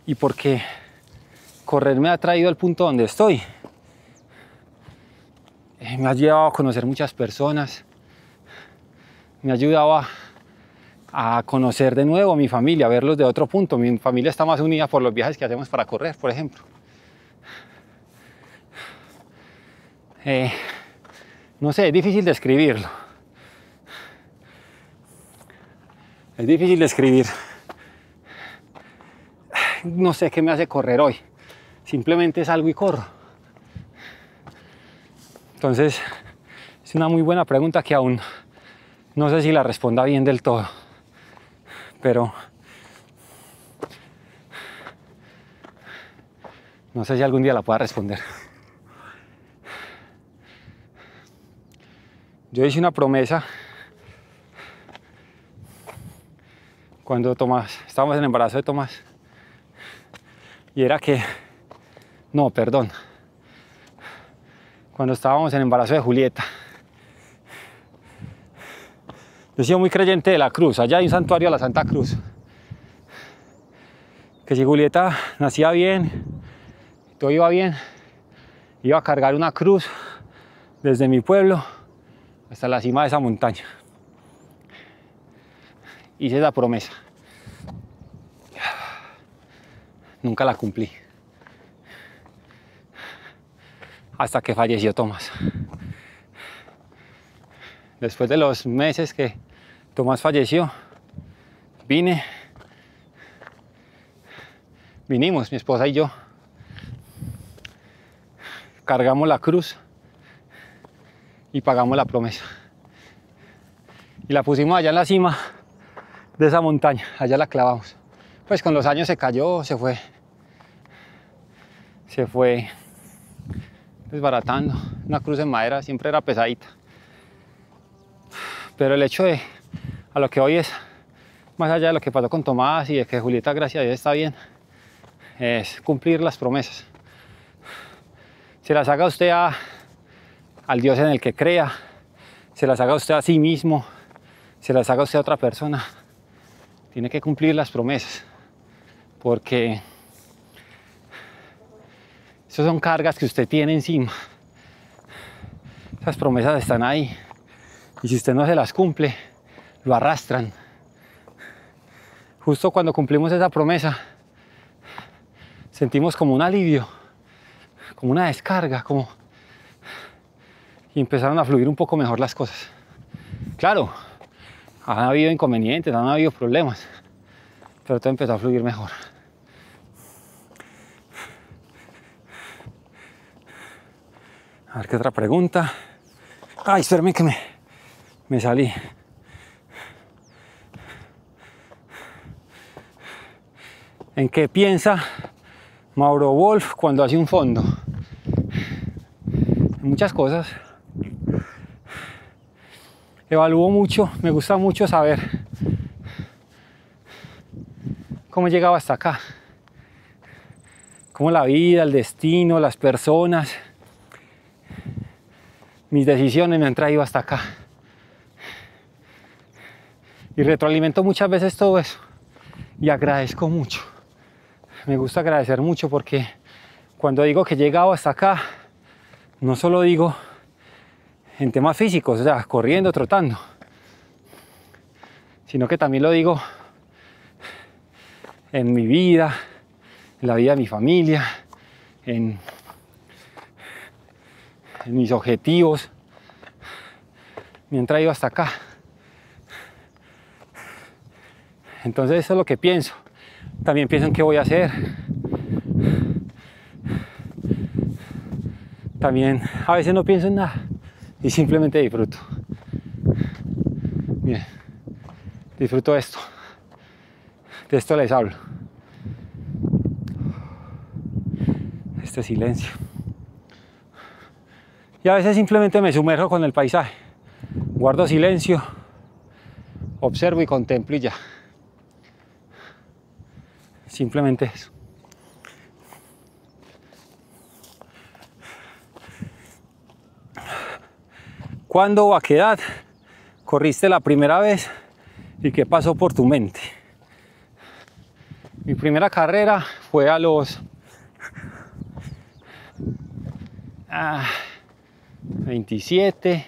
Y porque correr me ha traído al punto donde estoy. Me ha llevado a conocer muchas personas, me ha ayudado a conocer de nuevo a mi familia, a verlos de otro punto. Mi familia está más unida por los viajes que hacemos para correr, por ejemplo. No sé, es difícil describirlo. Es difícil describir. No sé qué me hace correr hoy. Simplemente salgo y corro. Entonces, es una muy buena pregunta que aún no sé si la responda bien del todo. Pero no sé si algún día la pueda responder. Yo hice una promesa cuando estábamos en el embarazo de Tomás, y era que, no, perdón, cuando estábamos en el embarazo de Julieta. Yo he sido muy creyente de la cruz. Allá hay un santuario a la Santa Cruz. Que si Julieta nacía bien, todo iba bien, iba a cargar una cruz desde mi pueblo hasta la cima de esa montaña. Hice esa promesa. Nunca la cumplí. Hasta que falleció Tomás. Después de los meses que Tomás falleció, vinimos, mi esposa y yo, cargamos la cruz y pagamos la promesa. Y la pusimos allá en la cima de esa montaña, allá la clavamos. Pues con los años se cayó, se fue desbaratando. Una cruz en madera siempre era pesadita. Pero el hecho de, a lo que hoy es, más allá de lo que pasó con Tomás y de que Julieta, gracias a Dios, está bien, es cumplir las promesas. Se las haga usted al Dios en el que crea, se las haga usted a sí mismo, se las haga usted a otra persona. Tiene que cumplir las promesas, porque esas son cargas que usted tiene encima. Esas promesas están ahí. Y si usted no se las cumple, lo arrastran. Justo cuando cumplimos esa promesa, sentimos como un alivio, como una descarga, y empezaron a fluir un poco mejor las cosas. Claro, han habido inconvenientes, han habido problemas, pero todo empezó a fluir mejor. A ver qué otra pregunta. Ay, espérame que me salí. ¿En qué piensa Mauro Wolf cuando hace un fondo? En muchas cosas. Evalúo mucho, me gusta mucho saber cómo he llegado hasta acá. Cómo la vida, el destino, las personas, mis decisiones me han traído hasta acá. Y retroalimento muchas veces todo eso. Y agradezco mucho. Me gusta agradecer mucho porque cuando digo que he llegado hasta acá, no solo digo en temas físicos, o sea, corriendo, trotando, sino que también lo digo en mi vida, en la vida de mi familia, en mis objetivos. Me han traído hasta acá. Entonces eso es lo que pienso. También pienso en qué voy a hacer. También a veces no pienso en nada y simplemente disfruto. Bien, disfruto esto. De esto les hablo. Este silencio. Y a veces simplemente me sumerjo con el paisaje. Guardo silencio, observo y contemplo y ya. Simplemente eso. ¿Cuándo o a qué edad corriste la primera vez y qué pasó por tu mente? Mi primera carrera fue a los 27,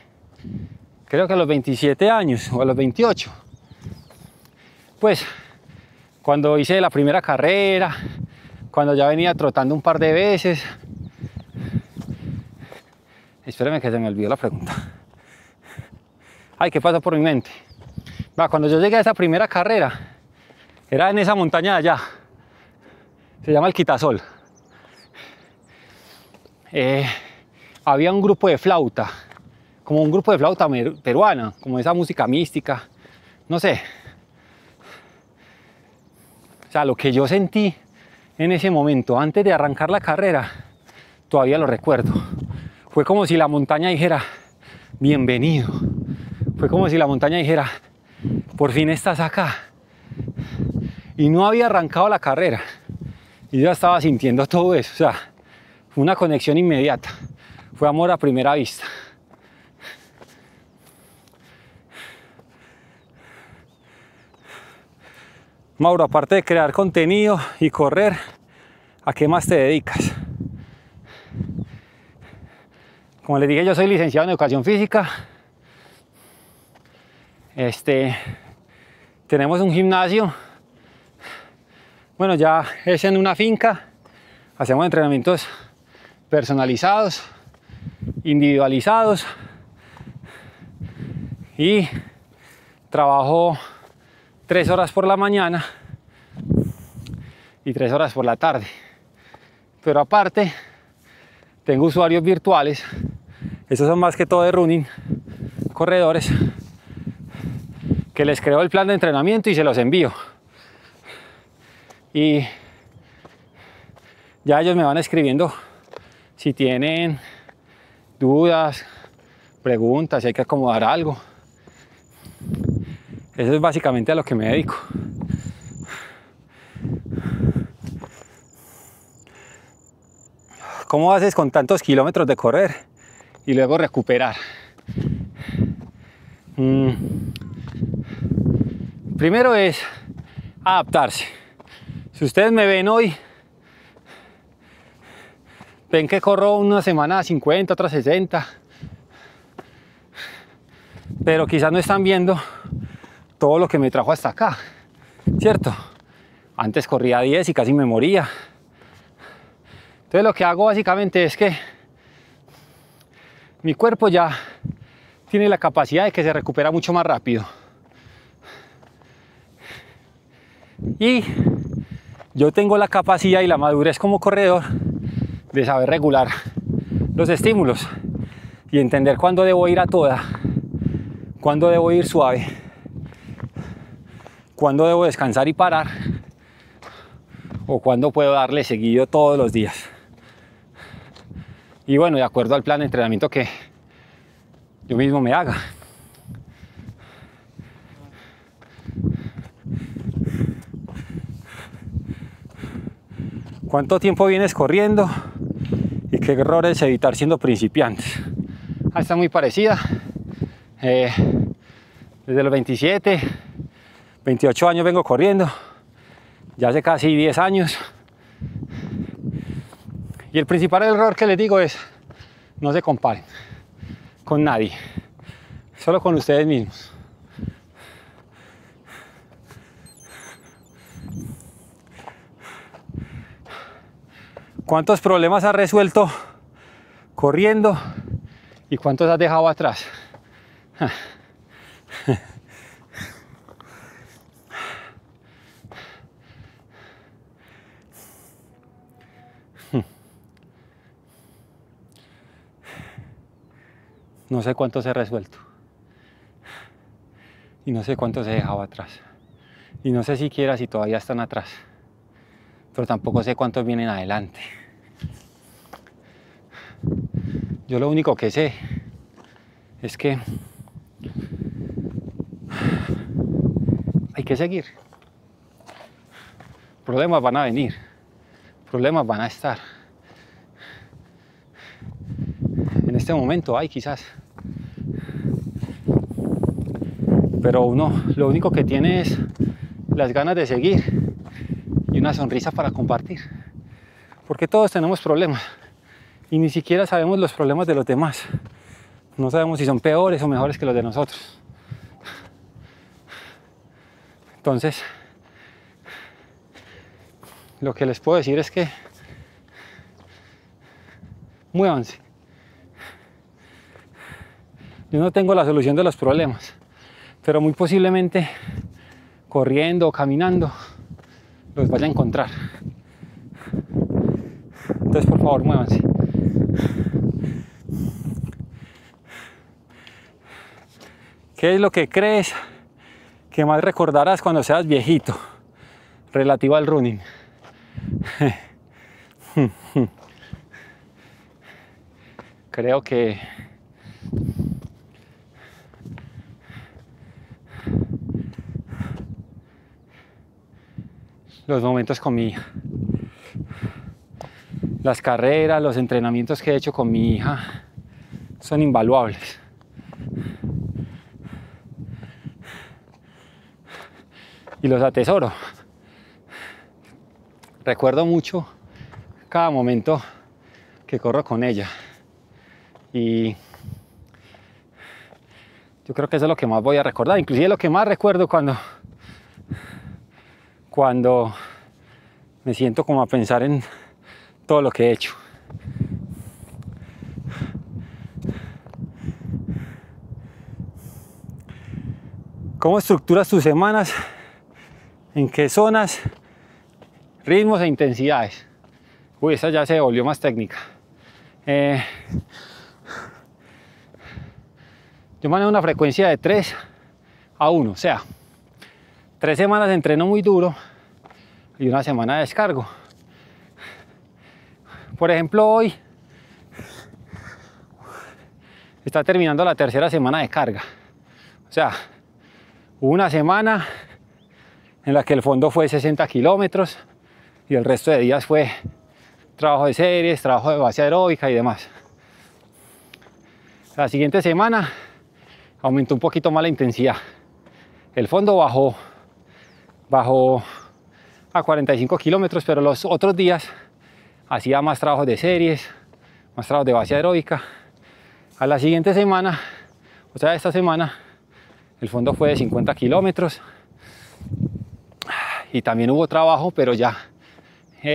creo que a los 27 años o a los 28. Pues cuando hice la primera carrera, cuando ya venía trotando un par de veces. Espérame que se me olvidó la pregunta. Ay, ¿qué pasó por mi mente? Cuando yo llegué a esa primera carrera, era en esa montaña de allá. Se llama el Quitasol. Había un grupo de flauta, como un grupo de flauta peruana, como esa música mística, no sé. O sea, lo que yo sentí en ese momento, antes de arrancar la carrera, todavía lo recuerdo. Fue como si la montaña dijera, bienvenido. Fue como si la montaña dijera, por fin estás acá. Y no había arrancado la carrera. Y yo ya estaba sintiendo todo eso. O sea, fue una conexión inmediata. Fue amor a primera vista. Mauro, aparte de crear contenido y correr, ¿a qué más te dedicas? Como les dije, yo soy licenciado en educación física. Tenemos un gimnasio. Bueno, ya es en una finca. Hacemos entrenamientos personalizados, individualizados. Y trabajo 3 horas por la mañana y 3 horas por la tarde. Pero aparte, tengo usuarios virtuales. Estos son más que todo de running, corredores, que les creo el plan de entrenamiento y se los envío. Y ya ellos me van escribiendo si tienen dudas, preguntas, si hay que acomodar algo. Eso es básicamente a lo que me dedico. ¿Cómo haces con tantos kilómetros de correr y luego recuperar? Primero es adaptarse. Si ustedes me ven hoy, ven que corro una semana a 50, otra 60, pero quizás no están viendo todo lo que me trajo hasta acá, ¿cierto? Antes corría 10 y casi me moría. Entonces lo que hago básicamente es que mi cuerpo ya tiene la capacidad de que se recupera mucho más rápido. Y yo tengo la capacidad y la madurez como corredor de saber regular los estímulos y entender cuándo debo ir a toda, cuándo debo ir suave, cuándo debo descansar y parar, o cuándo puedo darle seguido todos los días. Y bueno, de acuerdo al plan de entrenamiento que yo mismo me haga. ¿Cuánto tiempo vienes corriendo? ¿Y qué errores evitar siendo principiantes? Está muy parecida. Desde los 27, 28 años vengo corriendo. Ya hace casi 10 años. Y el principal error que les digo es: no se comparen con nadie, solo con ustedes mismos. ¿Cuántos problemas has resuelto corriendo y cuántos has dejado atrás? No sé cuántos he resuelto y no sé cuántos he dejado atrás y no sé siquiera si todavía están atrás, pero tampoco sé cuántos vienen adelante. Yo lo único que sé es que hay que seguir. Problemas van a venir, problemas van a estar. En este momento hay quizás, pero uno lo único que tiene es las ganas de seguir y una sonrisa para compartir, porque todos tenemos problemas y ni siquiera sabemos los problemas de los demás. No sabemos si son peores o mejores que los de nosotros. Entonces, lo que les puedo decir es que muévanse. Yo no tengo la solución de los problemas, pero muy posiblemente corriendo o caminando los vaya a encontrar. Entonces, por favor, muévanse. ¿Qué es lo que crees que más recordarás cuando seas viejito relativo al running? Creo que los momentos con mi hija. Las carreras, los entrenamientos que he hecho con mi hija son invaluables. Y los atesoro. Recuerdo mucho cada momento que corro con ella. Y yo creo que eso es lo que más voy a recordar. Inclusive lo que más recuerdo cuando me siento como a pensar en todo lo que he hecho. ¿Cómo estructuras tus semanas? ¿En qué zonas? Ritmos e intensidades. Uy, esa ya se volvió más técnica. Yo manejo una frecuencia de 3 a 1, o sea, 3 semanas de entreno muy duro y una semana de descargo. Por ejemplo, hoy está terminando la tercera semana de carga. O sea, hubo una semana en la que el fondo fue 60 kilómetros y el resto de días fue trabajo de series, trabajo de base aeróbica y demás. La siguiente semana aumentó un poquito más la intensidad. El fondo bajó a 45 kilómetros, pero los otros días hacía más trabajos de series, más trabajos de base aeróbica. A la siguiente semana, o sea, esta semana, el fondo fue de 50 kilómetros y también hubo trabajo, pero ya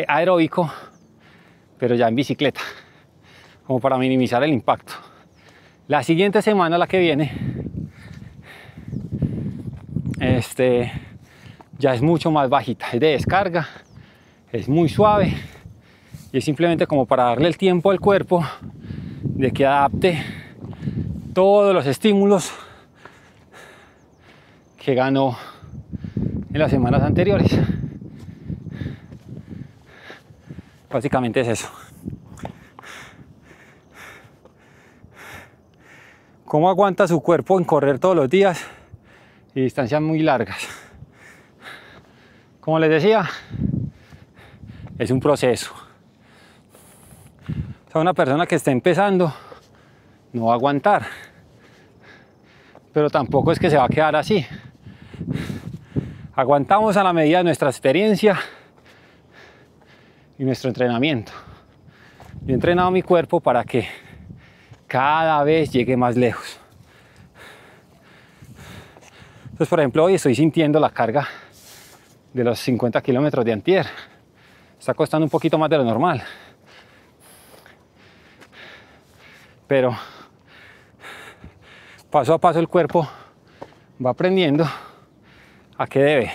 aeróbico, pero ya en bicicleta, como para minimizar el impacto. La siguiente semana, la que viene, ya es mucho más bajita, es de descarga, es muy suave y es simplemente como para darle el tiempo al cuerpo de que adapte todos los estímulos que ganó en las semanas anteriores. Básicamente es eso. ¿Cómo aguanta su cuerpo en correr todos los días y distancias muy largas? Como les decía, es un proceso. O sea, una persona que esté empezando no va a aguantar, pero tampoco es que se va a quedar así. Aguantamos a la medida de nuestra experiencia y nuestro entrenamiento. Yo he entrenado mi cuerpo para que cada vez llegue más lejos. Entonces, por ejemplo, hoy estoy sintiendo la carga de los 50 kilómetros de antier. Está costando un poquito más de lo normal, pero paso a paso el cuerpo va aprendiendo a qué debe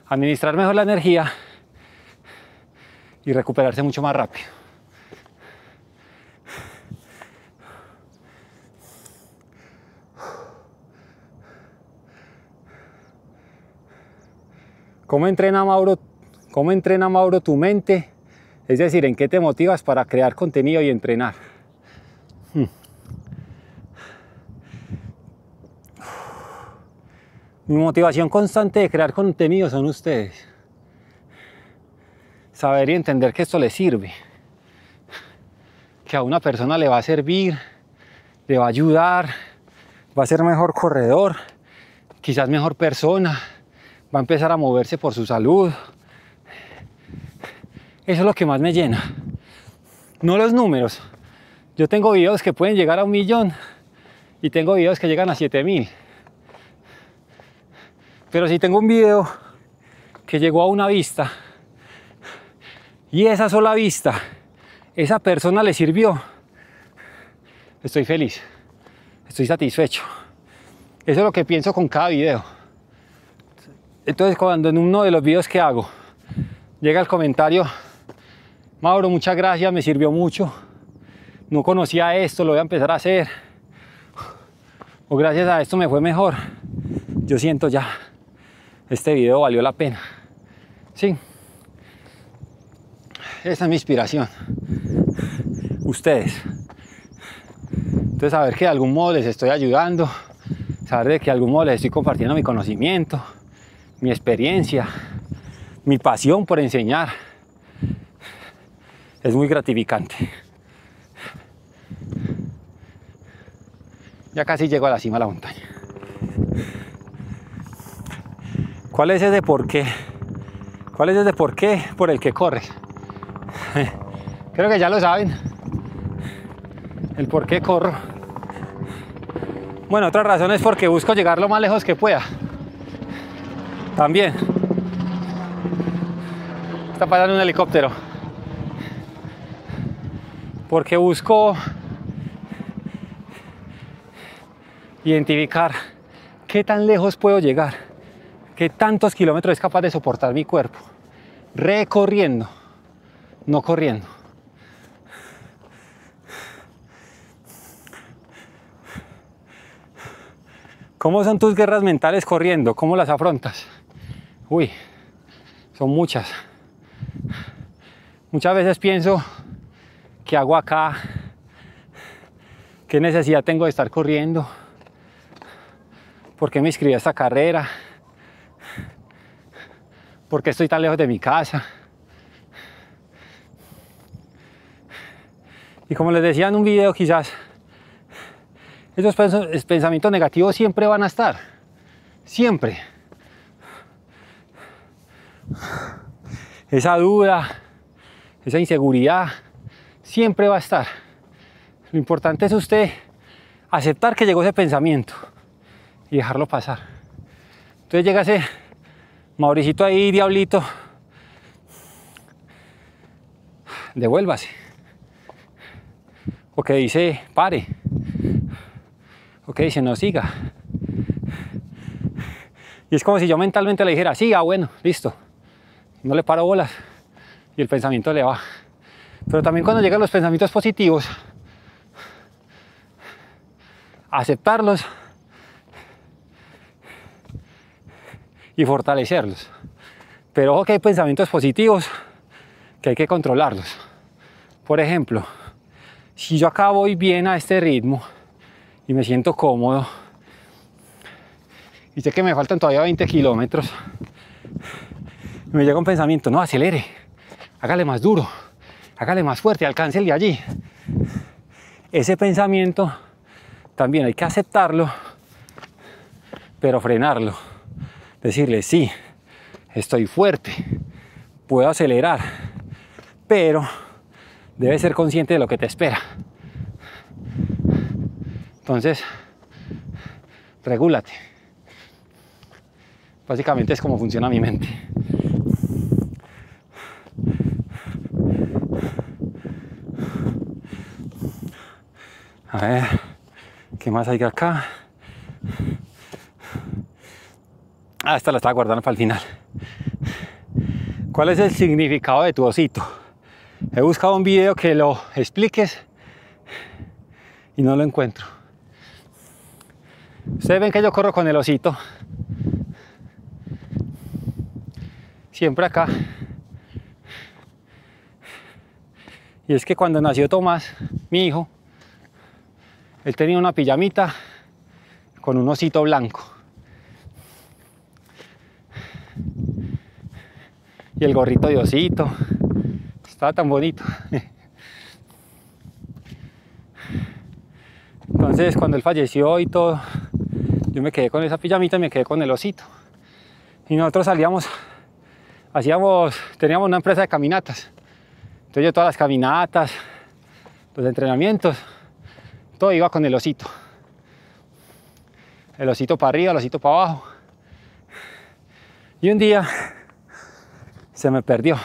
administrar mejor la energía y recuperarse mucho más rápido. ¿Cómo entrena Mauro tu mente? Es decir, ¿en qué te motivas para crear contenido y entrenar? Mi motivación constante de crear contenido son ustedes. Saber y entender que esto les sirve, que a una persona le va a servir, le va a ayudar, va a ser mejor corredor, quizás mejor persona, va a empezar a moverse por su salud. Eso es lo que más me llena, no los números. Yo tengo videos que pueden llegar a 1 millón y tengo videos que llegan a 7.000. Pero si tengo un video que llegó a una vista y esa sola vista, esa persona le sirvió, estoy feliz, estoy satisfecho. Eso es lo que pienso con cada video. Entonces, cuando en uno de los videos que hago llega el comentario: Mauro, muchas gracias, me sirvió mucho, no conocía esto, lo voy a empezar a hacer, o gracias a esto me fue mejor, yo siento ya, este video valió la pena. Sí, esa es mi inspiración, ustedes. Entonces, saber que de algún modo les estoy ayudando, saber de que de algún modo les estoy compartiendo mi conocimiento, mi experiencia, mi pasión por enseñar es muy gratificante. Ya casi llego a la cima de la montaña. ¿Cuál es ese por qué? ¿Cuál es ese por qué por el que corres? Creo que ya lo saben. El por qué corro. Bueno, otra razón es porque busco llegar lo más lejos que pueda. También. Está pasando un helicóptero. Porque busco identificar qué tan lejos puedo llegar, qué tantos kilómetros es capaz de soportar mi cuerpo, recorriendo, no corriendo. ¿Cómo son tus guerras mentales corriendo? ¿Cómo las afrontas? Uy, son muchas. Muchas veces pienso, ¿qué hago acá? ¿Qué necesidad tengo de estar corriendo? ¿Por qué me inscribí a esta carrera? ¿Por qué estoy tan lejos de mi casa? Y como les decía en un video, quizás esos pensamientos negativos siempre van a estar. Siempre. Esa duda, esa inseguridad, siempre va a estar. Lo importante es usted aceptar que llegó ese pensamiento y dejarlo pasar. Entonces llega ese Mauricito ahí, diablito, devuélvase. O que dice, pare. O que dice, no siga. Y es como si yo mentalmente le dijera, siga, bueno, listo. No le paro bolas y el pensamiento le va. Pero también cuando llegan los pensamientos positivos, aceptarlos y fortalecerlos. Pero ojo que hay pensamientos positivos que hay que controlarlos. Por ejemplo, si yo acá voy bien a este ritmo y me siento cómodo y sé que me faltan todavía 20 kilómetros, me llega un pensamiento, no, acelere, hágale más duro, hágale más fuerte, alcance el de allí. Ese pensamiento también hay que aceptarlo, pero frenarlo. Decirle, sí, estoy fuerte, puedo acelerar, pero debes ser consciente de lo que te espera. Entonces, regúlate. Básicamente es como funciona mi mente. A ver, ¿qué más hay acá? Ah, esta la estaba guardando para el final. ¿Cuál es el significado de tu osito? He buscado un video que lo expliques y no lo encuentro. Ustedes ven que yo corro con el osito. Siempre acá. Y es que cuando nació Tomás, mi hijo, él tenía una pijamita con un osito blanco. Y el gorrito de osito. Estaba tan bonito. Entonces cuando él falleció y todo, yo me quedé con esa pijamita y me quedé con el osito. Y nosotros salíamos, teníamos una empresa de caminatas. Entonces yo todas las caminatas, los entrenamientos, todo iba con el osito. El osito para arriba, el osito para abajo. Y un día se me perdió.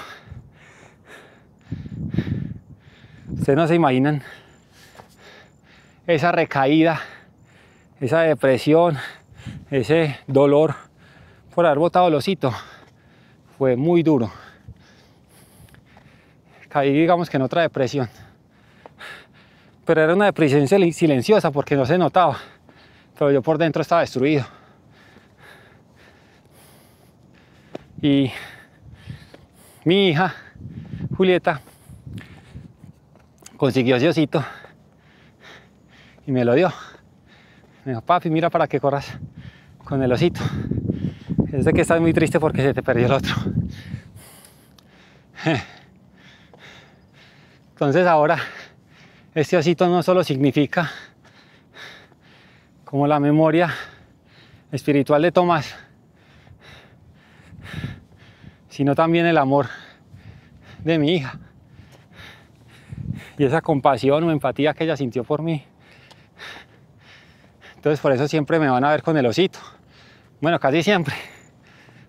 Ustedes no se imaginan esa recaída, esa depresión, ese dolor por haber botado el osito. Fue muy duro. Caí, digamos que en otra depresión. Pero era una depresión silenciosa porque no se notaba. Pero yo por dentro estaba destruido. Y mi hija, Julieta, consiguió ese osito y me lo dio. Me dijo, papi, mira para que corras con el osito. Es de que estás muy triste porque se te perdió el otro. Entonces ahora este osito no solo significa como la memoria espiritual de Tomás, sino también el amor de mi hija y esa compasión o empatía que ella sintió por mí. Entonces por eso siempre me van a ver con el osito. Bueno, casi siempre,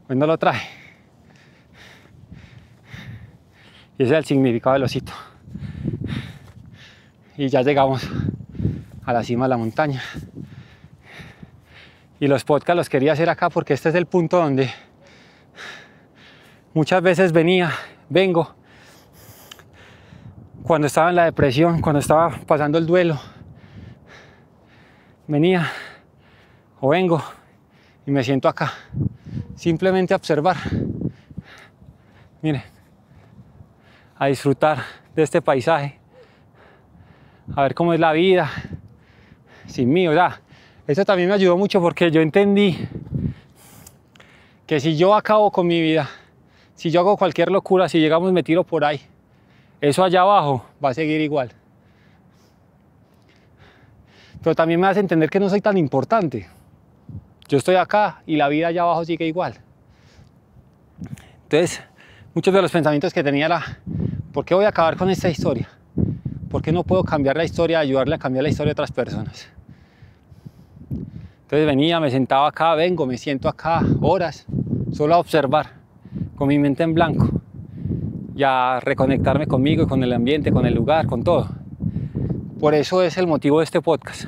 pues no lo traje. Y ese es el significado del osito. Y ya llegamos a la cima de la montaña. Y los podcasts los quería hacer acá porque este es el punto donde muchas veces vengo, cuando estaba en la depresión, cuando estaba pasando el duelo, venía o vengo y me siento acá, simplemente a observar, miren, a disfrutar de este paisaje, a ver cómo es la vida sin mí. O sea, eso también me ayudó mucho porque yo entendí que si yo acabo con mi vida, si yo hago cualquier locura, si llegamos me tiro por ahí, eso allá abajo va a seguir igual. Pero también me hace entender que no soy tan importante. Yo estoy acá y la vida allá abajo sigue igual. Entonces, muchos de los pensamientos que tenía era, ¿por qué voy a acabar con esta historia? ¿Por qué no puedo cambiar la historia, ayudarle a cambiar la historia de otras personas? Entonces venía, me sentaba acá, me siento acá horas, solo a observar, con mi mente en blanco, y a reconectarme conmigo y con el ambiente, con el lugar, con todo. Por eso es el motivo de este podcast.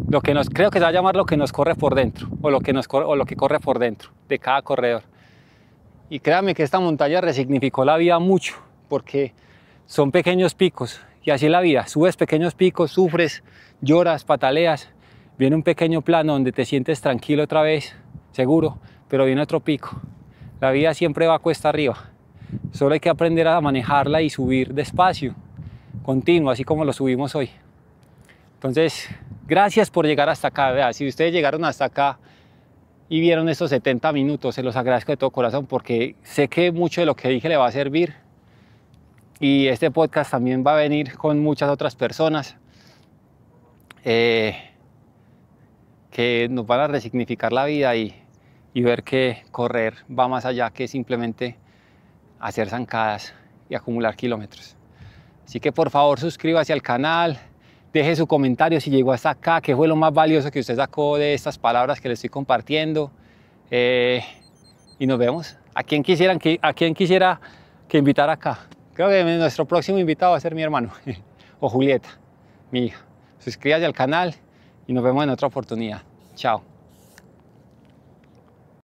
Creo que se va a llamar lo que nos corre por dentro, o lo que corre por dentro de cada corredor. Y créanme que esta montaña resignificó la vida mucho, porque son pequeños picos, y así es la vida. Subes pequeños picos, sufres, lloras, pataleas, viene un pequeño plano donde te sientes tranquilo otra vez, seguro, pero viene otro pico. La vida siempre va cuesta arriba, solo hay que aprender a manejarla y subir despacio, continuo, así como lo subimos hoy. Entonces, gracias por llegar hasta acá. Vea, si ustedes llegaron hasta acá y vieron estos 70 minutos, se los agradezco de todo corazón porque sé que mucho de lo que dije le va a servir. Y este podcast también va a venir con muchas otras personas que nos van a resignificar la vida y ver que correr va más allá que simplemente hacer zancadas y acumular kilómetros. Así que por favor suscríbase al canal, deje su comentario si llegó hasta acá, qué fue lo más valioso que usted sacó de estas palabras que le estoy compartiendo. Y nos vemos. ¿A quién quisiera que invitara acá? Creo que nuestro próximo invitado va a ser mi hermano o Julieta, mi hija. Suscríbase al canal y nos vemos en otra oportunidad. Chao.